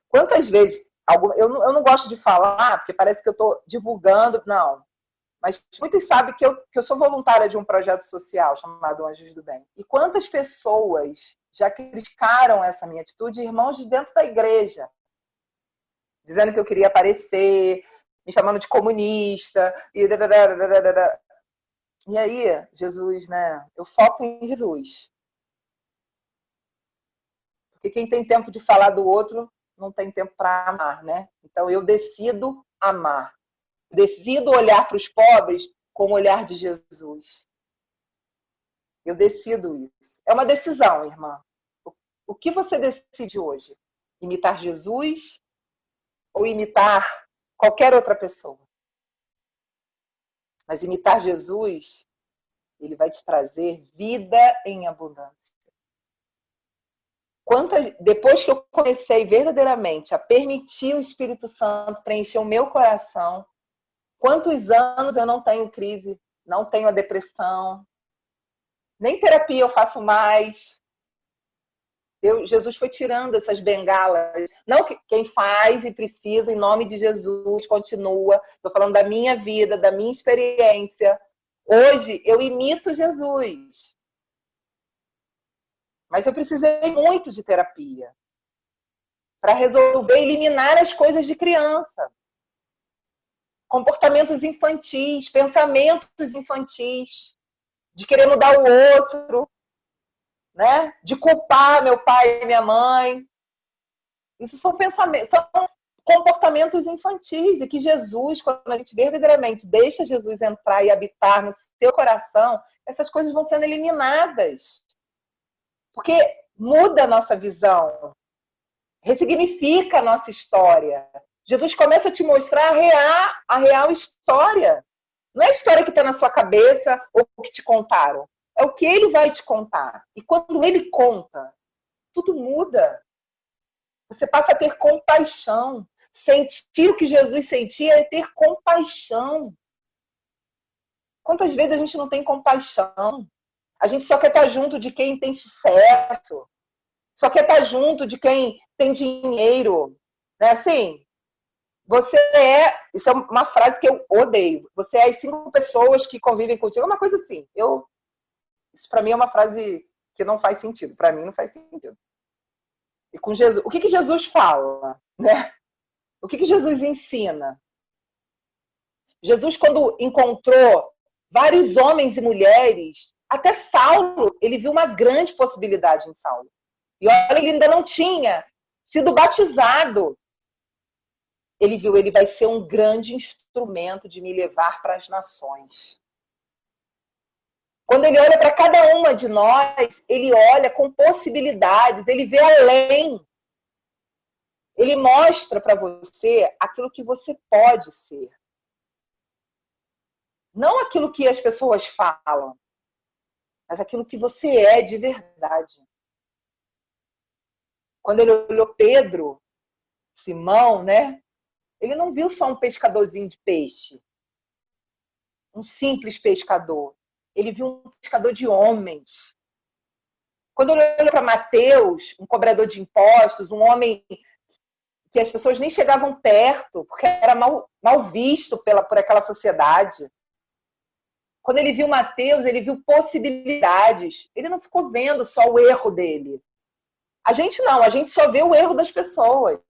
A: Quantas vezes, eu não gosto de falar, porque parece que eu estou divulgando, não. Mas muitos sabem que eu sou voluntária de um projeto social chamado Anjos do Bem. E quantas pessoas já criticaram essa minha atitude, irmãos de dentro da igreja, dizendo que eu queria aparecer, me chamando de comunista, e aí, Jesus, né? Eu foco em Jesus. Porque quem tem tempo de falar do outro não tem tempo para amar, né? Então eu decido amar. Decido olhar para os pobres com o olhar de Jesus. Eu decido isso. É uma decisão, irmã. O que você decide hoje? Imitar Jesus ou imitar qualquer outra pessoa? Mas imitar Jesus, ele vai te trazer vida em abundância. Depois que eu comecei verdadeiramente a permitir o Espírito Santo preencher o meu coração, quantos anos eu não tenho crise, não tenho a depressão, nem terapia eu faço mais. Jesus foi tirando essas bengalas. Não quem faz e precisa, em nome de Jesus, continua. Estou falando da minha vida, da minha experiência. Hoje eu imito Jesus. Mas eu precisei muito de terapia para resolver eliminar as coisas de criança. Comportamentos infantis, pensamentos infantis, de querer mudar o outro, né? De culpar meu pai e minha mãe. Isso são pensamentos, são comportamentos infantis e que Jesus, quando a gente verdadeiramente deixa Jesus entrar e habitar no seu coração, essas coisas vão sendo eliminadas. Porque muda a nossa visão, ressignifica a nossa história. Jesus começa a te mostrar a real história. Não é a história que está na sua cabeça ou que te contaram. É o que ele vai te contar. E quando ele conta, tudo muda. Você passa a ter compaixão. Sentir o que Jesus sentia é ter compaixão. Quantas vezes a gente não tem compaixão? A gente só quer estar junto de quem tem sucesso. Só quer estar junto de quem tem dinheiro. Não é assim? Isso é uma frase que eu odeio. Você é as 5 pessoas que convivem contigo. É uma coisa assim. Isso para mim é uma frase que não faz sentido. Para mim não faz sentido. E com Jesus, o que Jesus fala? Né? O que Jesus ensina? Jesus, quando encontrou vários homens e mulheres, até Saulo, ele viu uma grande possibilidade em Saulo. E olha, ele ainda não tinha sido batizado. Ele viu, ele vai ser um grande instrumento de me levar para as nações. Quando ele olha para cada uma de nós, ele olha com possibilidades, ele vê além. Ele mostra para você aquilo que você pode ser. Não aquilo que as pessoas falam, mas aquilo que você é de verdade. Quando ele olhou Pedro, Simão, né? Ele não viu só um pescadorzinho de peixe, um simples pescador. Ele viu um pescador de homens. Quando ele olhou para Mateus, um cobrador de impostos, um homem que as pessoas nem chegavam perto, porque era mal visto por aquela sociedade. Quando ele viu Mateus, ele viu possibilidades. Ele não ficou vendo só o erro dele. A gente não, a gente só vê o erro das pessoas.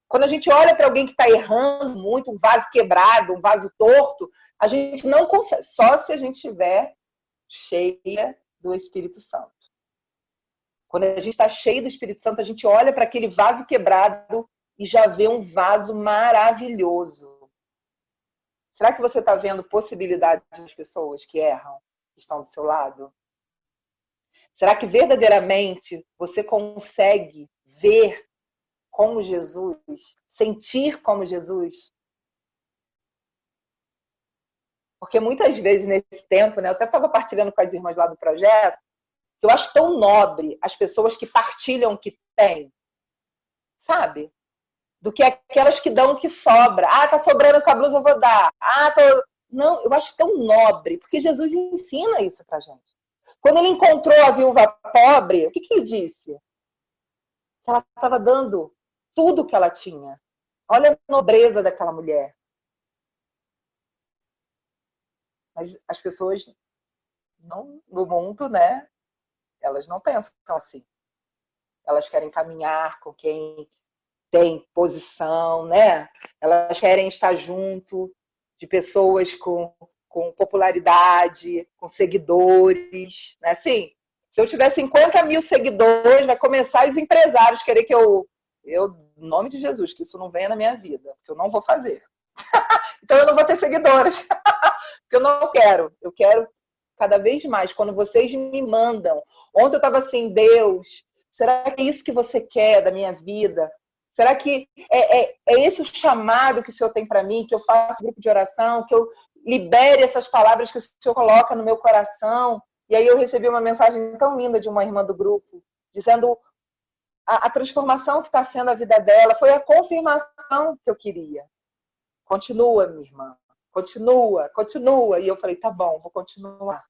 A: Quando a gente olha para alguém que está errando muito, um vaso quebrado, um vaso torto, a gente não consegue, só se a gente estiver cheia do Espírito Santo. Quando a gente está cheio do Espírito Santo, a gente olha para aquele vaso quebrado e já vê um vaso maravilhoso. Será que você está vendo possibilidades das pessoas que erram, que estão do seu lado? Será que verdadeiramente você consegue ver como Jesus, sentir como Jesus? Porque muitas vezes nesse tempo, né, eu até estava partilhando com as irmãs lá do projeto, que eu acho tão nobre as pessoas que partilham o que têm, sabe? Do que aquelas que dão o que sobra. Ah, tá sobrando essa blusa, eu vou dar. Ah, tô... Não, eu acho tão nobre, porque Jesus ensina isso pra gente. Quando ele encontrou a viúva pobre, o que ele disse? Que ela estava dando tudo que ela tinha. Olha a nobreza daquela mulher. Mas as pessoas não, no mundo, né? Elas não pensam assim. Elas querem caminhar com quem tem posição, né? Elas querem estar junto de pessoas com popularidade, com seguidores, né? Assim, se eu tiver 50 mil seguidores, vai começar os empresários querer que eu, em nome de Jesus, que isso não venha na minha vida, porque eu não vou fazer. Então eu não vou ter seguidores, porque eu não quero. Eu quero cada vez mais. Quando vocês me mandam, ontem eu estava assim, Deus, será que é isso que você quer da minha vida? Será que é esse o chamado que o Senhor tem para mim, que eu faça grupo de oração, que eu libere essas palavras que o Senhor coloca no meu coração? E aí eu recebi uma mensagem tão linda de uma irmã do grupo, dizendo a transformação que está sendo a vida dela, foi a confirmação que eu queria. Continua, minha irmã, continua, continua. E eu falei, tá bom, vou continuar.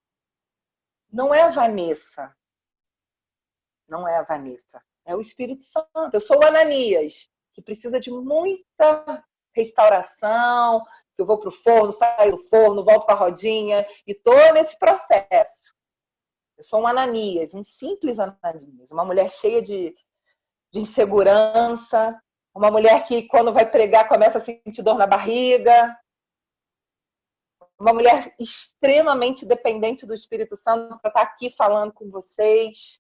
A: Não é a Vanessa, não é a Vanessa. É o Espírito Santo. Eu sou o Ananias, que precisa de muita restauração, que eu vou para o forno, saio do forno, volto para a rodinha, e estou nesse processo. Eu sou um Ananias, um simples Ananias, uma mulher cheia de insegurança, uma mulher que, quando vai pregar, começa a sentir dor na barriga, uma mulher extremamente dependente do Espírito Santo para estar aqui falando com vocês.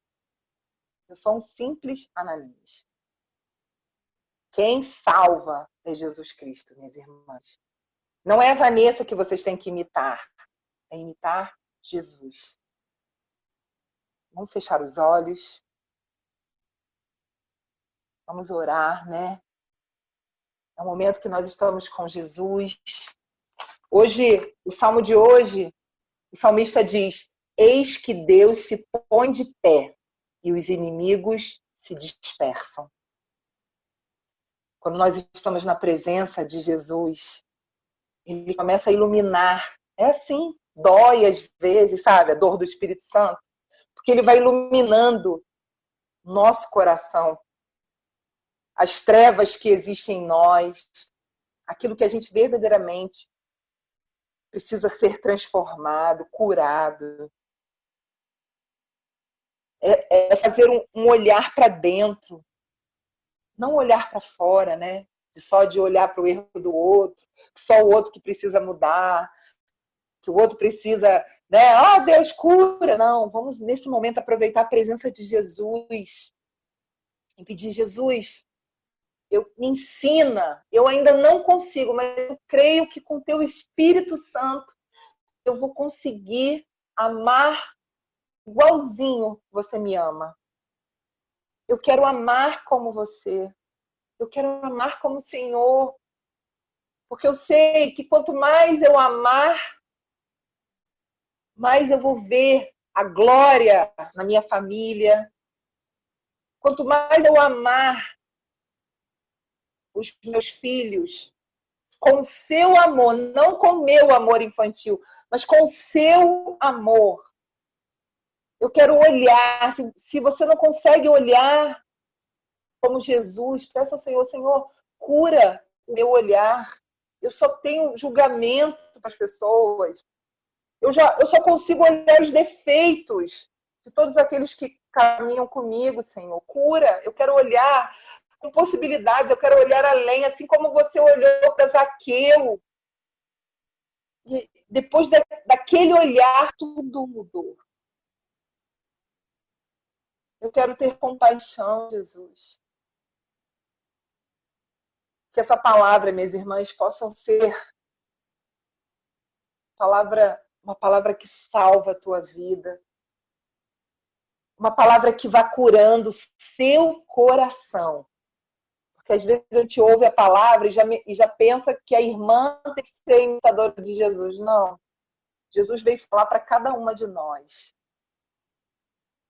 A: Eu sou um simples Ananias. Quem salva é Jesus Cristo, minhas irmãs. Não é a Vanessa que vocês têm que imitar. É imitar Jesus. Vamos fechar os olhos. Vamos orar, né? É um momento que nós estamos com Jesus. Hoje, o salmo de hoje, o salmista diz: eis que Deus se põe de pé e os inimigos se dispersam. Quando nós estamos na presença de Jesus, ele começa a iluminar. É assim, dói às vezes, sabe? A dor do Espírito Santo. Porque ele vai iluminando nosso coração, as trevas que existem em nós, aquilo que a gente verdadeiramente precisa ser transformado, curado. É fazer um olhar para dentro, não olhar para fora, né? Só de olhar para o erro do outro, só o outro que precisa mudar, que o outro precisa, né? Oh, Deus, cura! Não, vamos nesse momento aproveitar a presença de Jesus e pedir: Jesus, me ensina. Eu ainda não consigo, mas eu creio que com teu Espírito Santo eu vou conseguir amar igualzinho você me ama. Eu quero amar como você. Eu quero amar como o Senhor. Porque eu sei que quanto mais eu amar, mais eu vou ver a glória na minha família. Quanto mais eu amar os meus filhos com o seu amor, não com o meu amor infantil, mas com o seu amor. Eu quero olhar. Se você não consegue olhar como Jesus, peça ao Senhor: Senhor, cura o meu olhar. Eu só tenho julgamento para as pessoas. Eu só consigo olhar os defeitos de todos aqueles que caminham comigo, Senhor. Cura. Eu quero olhar com possibilidades, eu quero olhar além, assim como você olhou para Zaqueu. E depois daquele olhar, tudo mudou. Eu quero ter compaixão, Jesus. Que essa palavra, minhas irmãs, possam ser uma palavra que salva a tua vida. Uma palavra que vá curando o seu coração. Porque às vezes a gente ouve a palavra e já pensa que a irmã tem que ser imitadora de Jesus. Não. Jesus veio falar para cada uma de nós.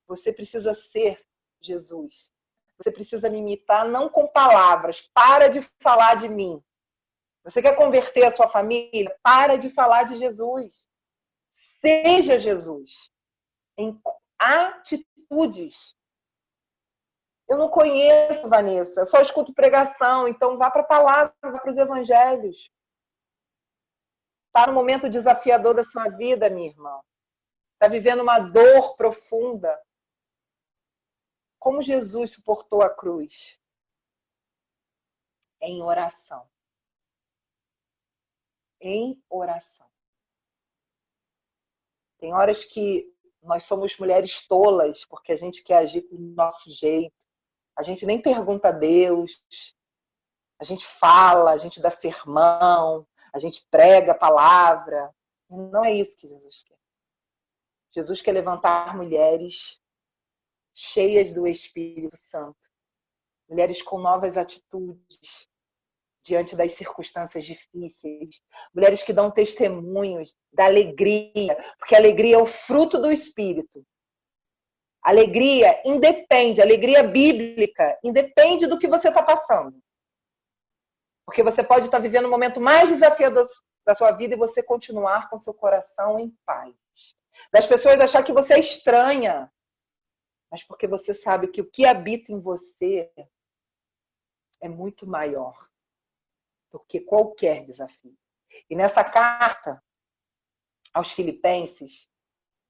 A: Você precisa ser Jesus. Você precisa me imitar não com palavras. Para de falar de mim. Você quer converter a sua família? Para de falar de Jesus. Seja Jesus. Em atitudes. Eu não conheço, Vanessa. Eu só escuto pregação. Então vá para a palavra, vá para os evangelhos. Está no momento desafiador da sua vida, minha irmã. Está vivendo uma dor profunda. Como Jesus suportou a cruz? Em oração. Em oração. Tem horas que nós somos mulheres tolas, porque a gente quer agir do nosso jeito. A gente nem pergunta a Deus. A gente fala, a gente dá sermão, a gente prega a palavra. Não é isso que Jesus quer. Jesus quer levantar mulheres cheias do Espírito Santo. Mulheres com novas atitudes diante das circunstâncias difíceis. Mulheres que dão testemunhos da alegria, porque a alegria é o fruto do Espírito. Alegria independe, alegria bíblica, independe do que você está passando. Porque você pode estar vivendo o momento mais desafiador da sua vida e você continuar com seu coração em paz. Das pessoas achar que você é estranha, mas porque você sabe que o que habita em você é muito maior do que qualquer desafio. E nessa carta aos Filipenses,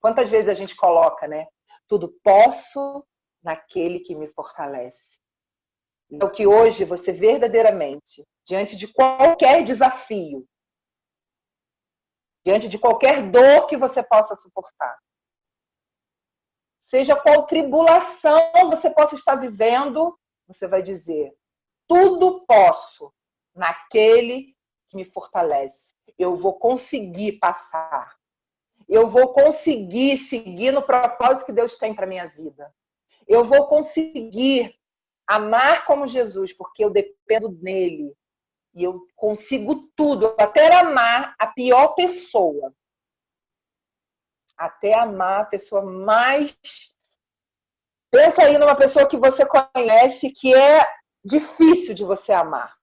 A: quantas vezes a gente coloca, né? Tudo posso naquele que me fortalece. Então, que hoje você verdadeiramente, diante de qualquer desafio, diante de qualquer dor que você possa suportar, seja qual tribulação você possa estar vivendo, você vai dizer: tudo posso naquele que me fortalece. Eu vou conseguir passar. Eu vou conseguir seguir no propósito que Deus tem para minha vida. Eu vou conseguir amar como Jesus, porque eu dependo nele. E eu consigo tudo, até amar a pior pessoa. Até amar a pessoa mais... Pensa aí numa pessoa que você conhece que é difícil de você amar.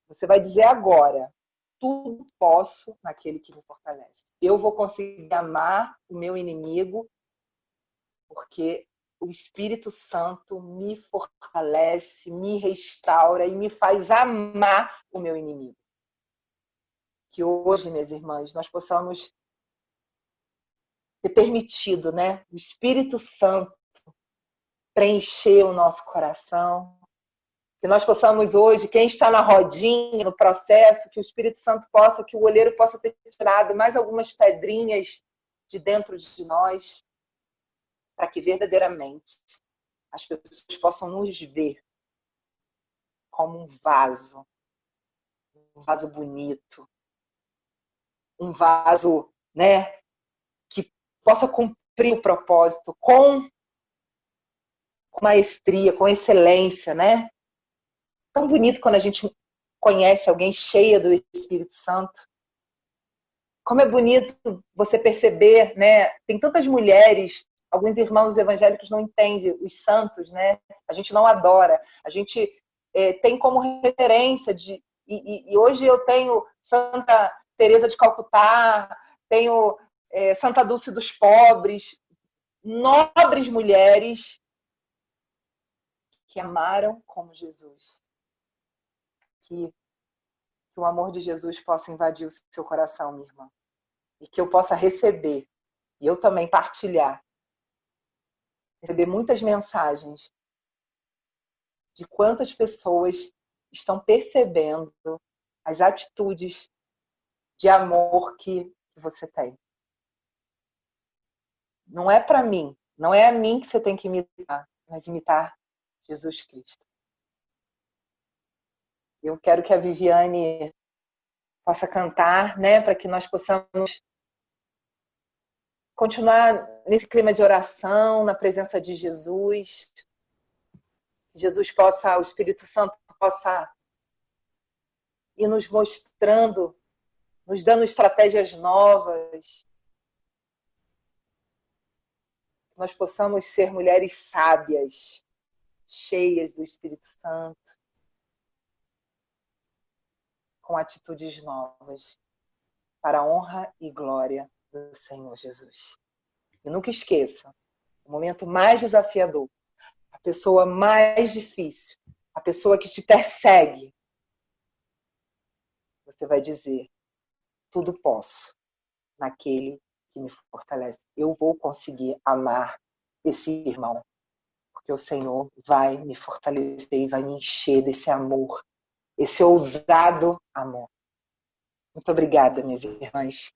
A: Você vai dizer agora: tudo posso naquele que me fortalece. Eu vou conseguir amar o meu inimigo porque o Espírito Santo me fortalece, me restaura e me faz amar o meu inimigo. Que hoje, minhas irmãs, nós possamos ter permitido, né, o Espírito Santo preencher o nosso coração. Que nós possamos hoje, quem está na rodinha, no processo, que o Espírito Santo possa, que o olheiro possa ter tirado mais algumas pedrinhas de dentro de nós, para que verdadeiramente as pessoas possam nos ver como um vaso bonito, um vaso, né, que possa cumprir o propósito com maestria, com excelência, né? Tão bonito quando a gente conhece alguém cheia do Espírito Santo. Como é bonito você perceber, né? Tem tantas mulheres, alguns irmãos evangélicos não entendem os santos, né? A gente não adora. A gente tem como referência e hoje eu tenho Santa Teresa de Calcutá, tenho Santa Dulce dos Pobres, nobres mulheres que amaram como Jesus. Que o amor de Jesus possa invadir o seu coração, minha irmã. e que eu possa receber, e eu também partilhar, receber muitas mensagens de quantas pessoas estão percebendo as atitudes de amor que você tem. Não é para mim, não é a mim que você tem que imitar, mas imitar Jesus Cristo. Eu quero que a Viviane possa cantar, né, para que nós possamos continuar nesse clima de oração, na presença de Jesus. Jesus possa, o Espírito Santo possa ir nos mostrando, nos dando estratégias novas. Nós possamos ser mulheres sábias, cheias do Espírito Santo, com atitudes novas, para a honra e glória do Senhor Jesus. E nunca esqueça, o momento mais desafiador, a pessoa mais difícil, a pessoa que te persegue, você vai dizer, tudo posso naquele que me fortalece. Eu vou conseguir amar esse irmão, porque o Senhor vai me fortalecer e vai me encher desse amor, esse ousado amor. Muito obrigada, minhas irmãs.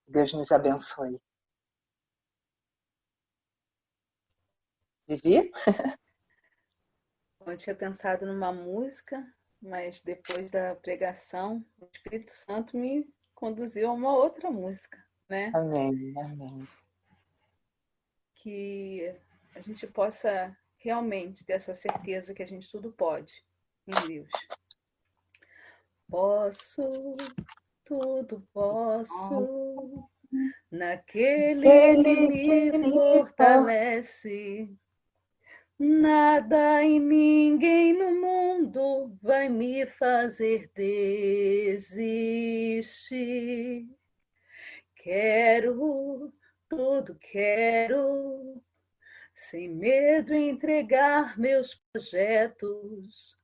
A: Deus nos abençoe. Vivi?
B: Eu tinha pensado numa música, mas depois da pregação, o Espírito Santo me conduziu a uma outra música, né?
A: Amém, amém.
B: Que a gente possa realmente ter essa certeza que a gente tudo pode em Deus. Posso, tudo posso, naquele que me fortalece. Nada e ninguém no mundo vai me fazer desistir. Quero, tudo quero, sem medo entregar meus projetos,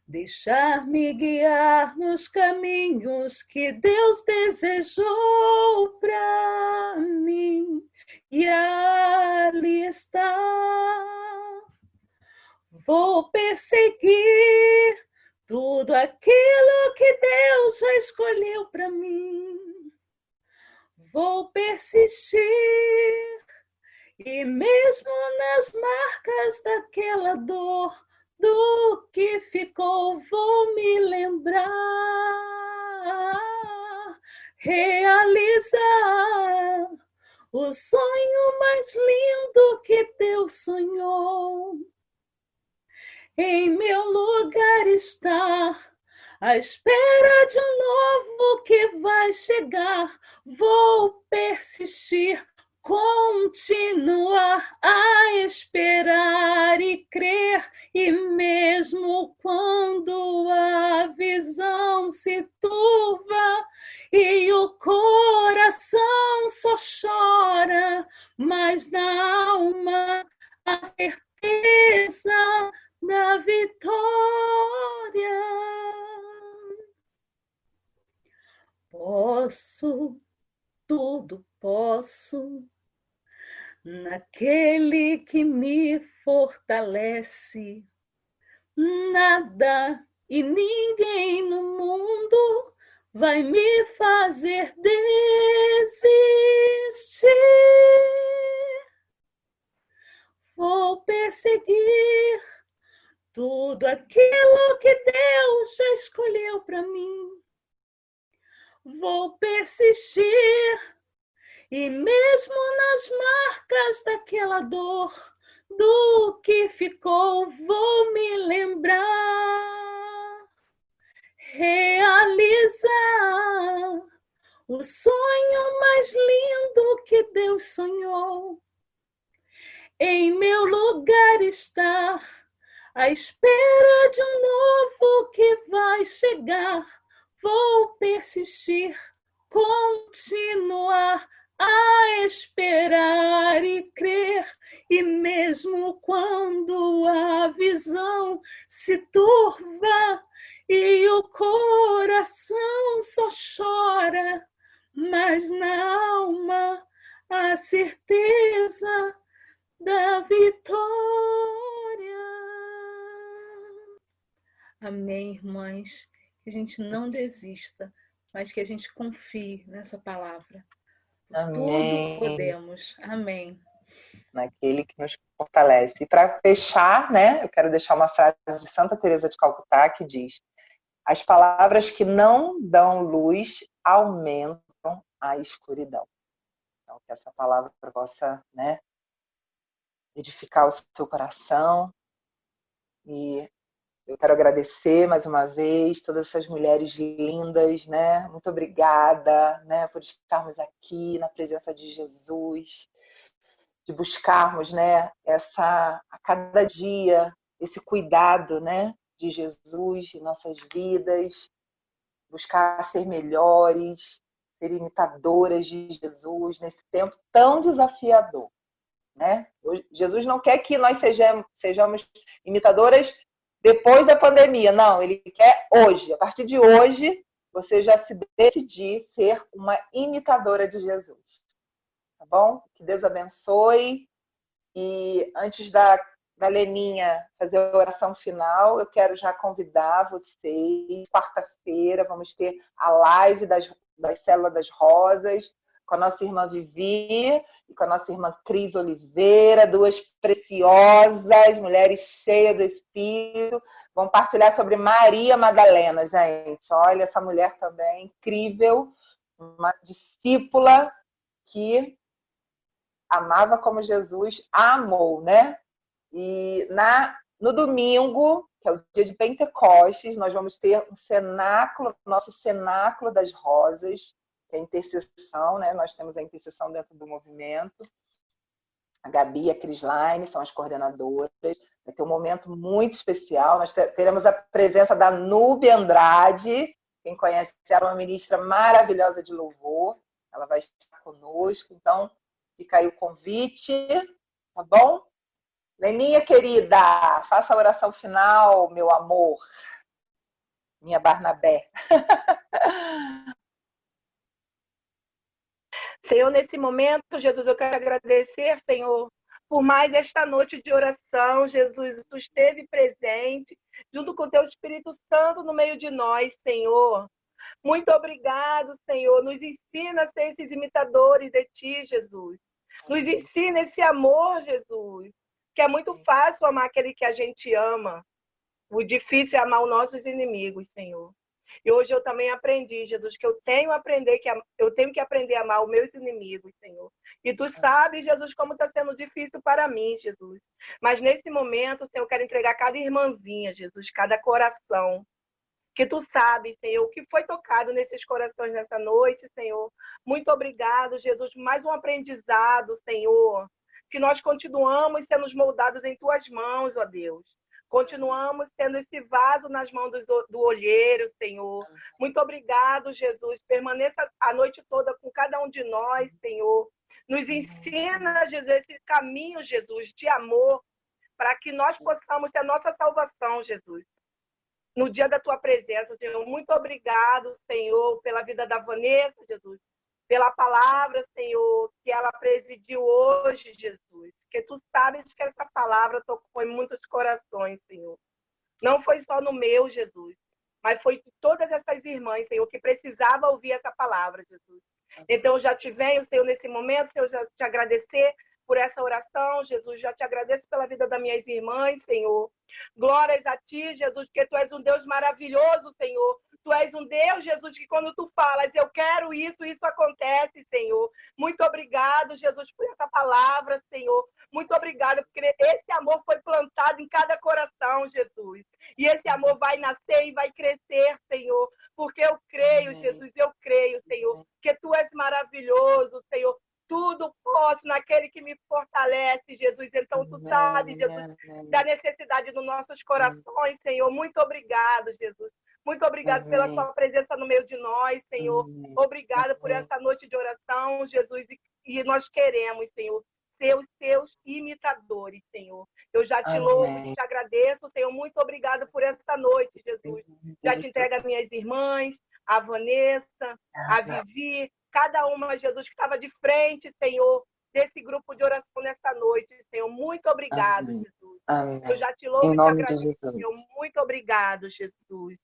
B: deixar-me guiar nos caminhos que Deus desejou para mim. E ali está. Vou perseguir tudo aquilo que Deus já escolheu para mim. Vou persistir e mesmo nas marcas daquela dor, do que ficou, vou me lembrar. Realizar o sonho mais lindo que Deus sonhou. Em meu lugar estar, à espera de um novo que vai chegar. Vou persistir, continuar a esperar e crer. E mesmo quando a visão se turva e o coração só chora, mas na alma a certeza da vitória. Posso, tudo posso, naquele que me fortalece. Nada e ninguém no mundo vai me fazer desistir. Vou perseguir tudo aquilo que Deus já escolheu para mim. Vou persistir e mesmo nas marcas daquela dor, do que ficou, vou me lembrar. Realizar o sonho mais lindo que Deus sonhou. Em meu lugar estar, à espera de um novo que vai chegar. Vou persistir, continuar a esperar e crer. E mesmo quando a visão se turva e o coração só chora, mas na alma a certeza da vitória. Amém, irmãs? Que a gente não desista, mas que a gente confie nessa palavra.
A: Amém.
B: Tudo podemos. Amém.
A: Naquele que nos fortalece. E para fechar, né, eu quero deixar uma frase de Santa Teresa de Calcutá que diz: as palavras que não dão luz aumentam a escuridão. Então, que essa palavra possa, né, edificar o seu coração. E eu quero agradecer mais uma vez todas essas mulheres lindas, né? Muito obrigada, né, por estarmos aqui na presença de Jesus, de buscarmos, né, a cada dia esse cuidado, né, de Jesus em nossas vidas, buscar ser melhores, ser imitadoras de Jesus nesse tempo tão desafiador, né? Jesus não quer que nós sejamos imitadoras depois da pandemia, não, ele quer hoje. A partir de hoje, você já se decidir ser uma imitadora de Jesus. Tá bom? Que Deus abençoe. E antes da Leninha fazer a oração final, eu quero já convidar vocês. Quarta-feira vamos ter a live das Células das Rosas com a nossa irmã Vivi e com a nossa irmã Cris Oliveira, duas preciosas, mulheres cheias do Espírito. Vão partilhar sobre Maria Madalena, gente. Olha, essa mulher também é incrível, uma discípula que amava como Jesus amou, né? E no domingo, que é o dia de Pentecostes, nós vamos ter um cenáculo, nosso cenáculo das rosas, que é a intercessão, né? Nós temos a intercessão dentro do movimento. A Gabi e a Crislaine são as coordenadoras. Vai ter um momento muito especial. Nós teremos a presença da Núbia Andrade. Quem conhece ela é uma ministra maravilhosa de louvor. Ela vai estar conosco. Então, fica aí o convite, tá bom? Leninha, querida, faça a oração final, meu amor. Minha Barnabé.
C: Senhor, nesse momento, Jesus, eu quero agradecer, Senhor, por mais esta noite de oração. Jesus, tu esteve presente, junto com o teu Espírito Santo no meio de nós, Senhor. Muito obrigado, Senhor. Nos ensina a ser esses imitadores de ti, Jesus. Nos ensina esse amor, Jesus, que é muito fácil amar aquele que a gente ama. O difícil é amar os nossos inimigos, Senhor. E hoje eu também aprendi, Jesus, que eu tenho que aprender a amar os meus inimigos, Senhor. E tu sabes, Jesus, como está sendo difícil para mim, Jesus. Mas nesse momento, Senhor, eu quero entregar cada irmãzinha, Jesus, cada coração. Que tu sabes, Senhor, o que foi tocado nesses corações nessa noite, Senhor. Muito obrigado, Jesus, mais um aprendizado, Senhor. Que nós continuamos sendo moldados em tuas mãos, ó Deus. Continuamos tendo esse vaso nas mãos do olheiro, Senhor. Muito obrigado, Jesus. Permaneça a noite toda com cada um de nós, Senhor. Nos ensina, Jesus, esse caminho, Jesus, de amor, para que nós possamos ter a nossa salvação, Jesus. No dia da tua presença, Senhor. Muito obrigado, Senhor, pela vida da Vanessa, Jesus. Pela palavra, Senhor, que ela presidiu hoje, Jesus. Que tu sabes que essa palavra tocou em muitos corações, Senhor. Não foi só no meu, Jesus, mas foi de todas essas irmãs, Senhor, que precisavam ouvir essa palavra, Jesus. Então, eu já te venho, Senhor, nesse momento, Senhor, já te agradecer por essa oração, Jesus. Já te agradeço pela vida das minhas irmãs, Senhor. Glórias a ti, Jesus, porque tu és um Deus maravilhoso, Senhor. Tu és um Deus, Jesus, que quando tu falas, eu quero isso, isso acontece, Senhor. Muito obrigado, Jesus, por essa palavra, Senhor. Muito obrigado, porque esse amor foi plantado em cada coração, Jesus. E esse amor vai nascer e vai crescer, Senhor. Porque eu creio, Jesus, eu creio, Senhor, que tu és maravilhoso, Senhor. Tudo posso naquele que me fortalece, Jesus. Então, tu sabes, Jesus, da necessidade dos nossos corações, Senhor. Muito obrigado, Jesus. Muito obrigado pela tua presença no meio de nós, Senhor. Obrigado por essa noite de oração, Jesus. E nós queremos, Senhor, ser os teus imitadores, Senhor. Eu já te louvo e te agradeço, Senhor. Muito obrigado por essa noite, Jesus. Já te entrego as minhas irmãs, a Vanessa, a Vivi, cada uma, Jesus, que estava de frente, Senhor, desse grupo de oração nessa noite, Senhor. Muito obrigado,
A: Amém.
C: Jesus.
A: Amém.
C: Eu já te louvo
A: Em
C: e te
A: nome de
C: agradeço,
A: Jesus.
C: Senhor. Muito obrigado, Jesus.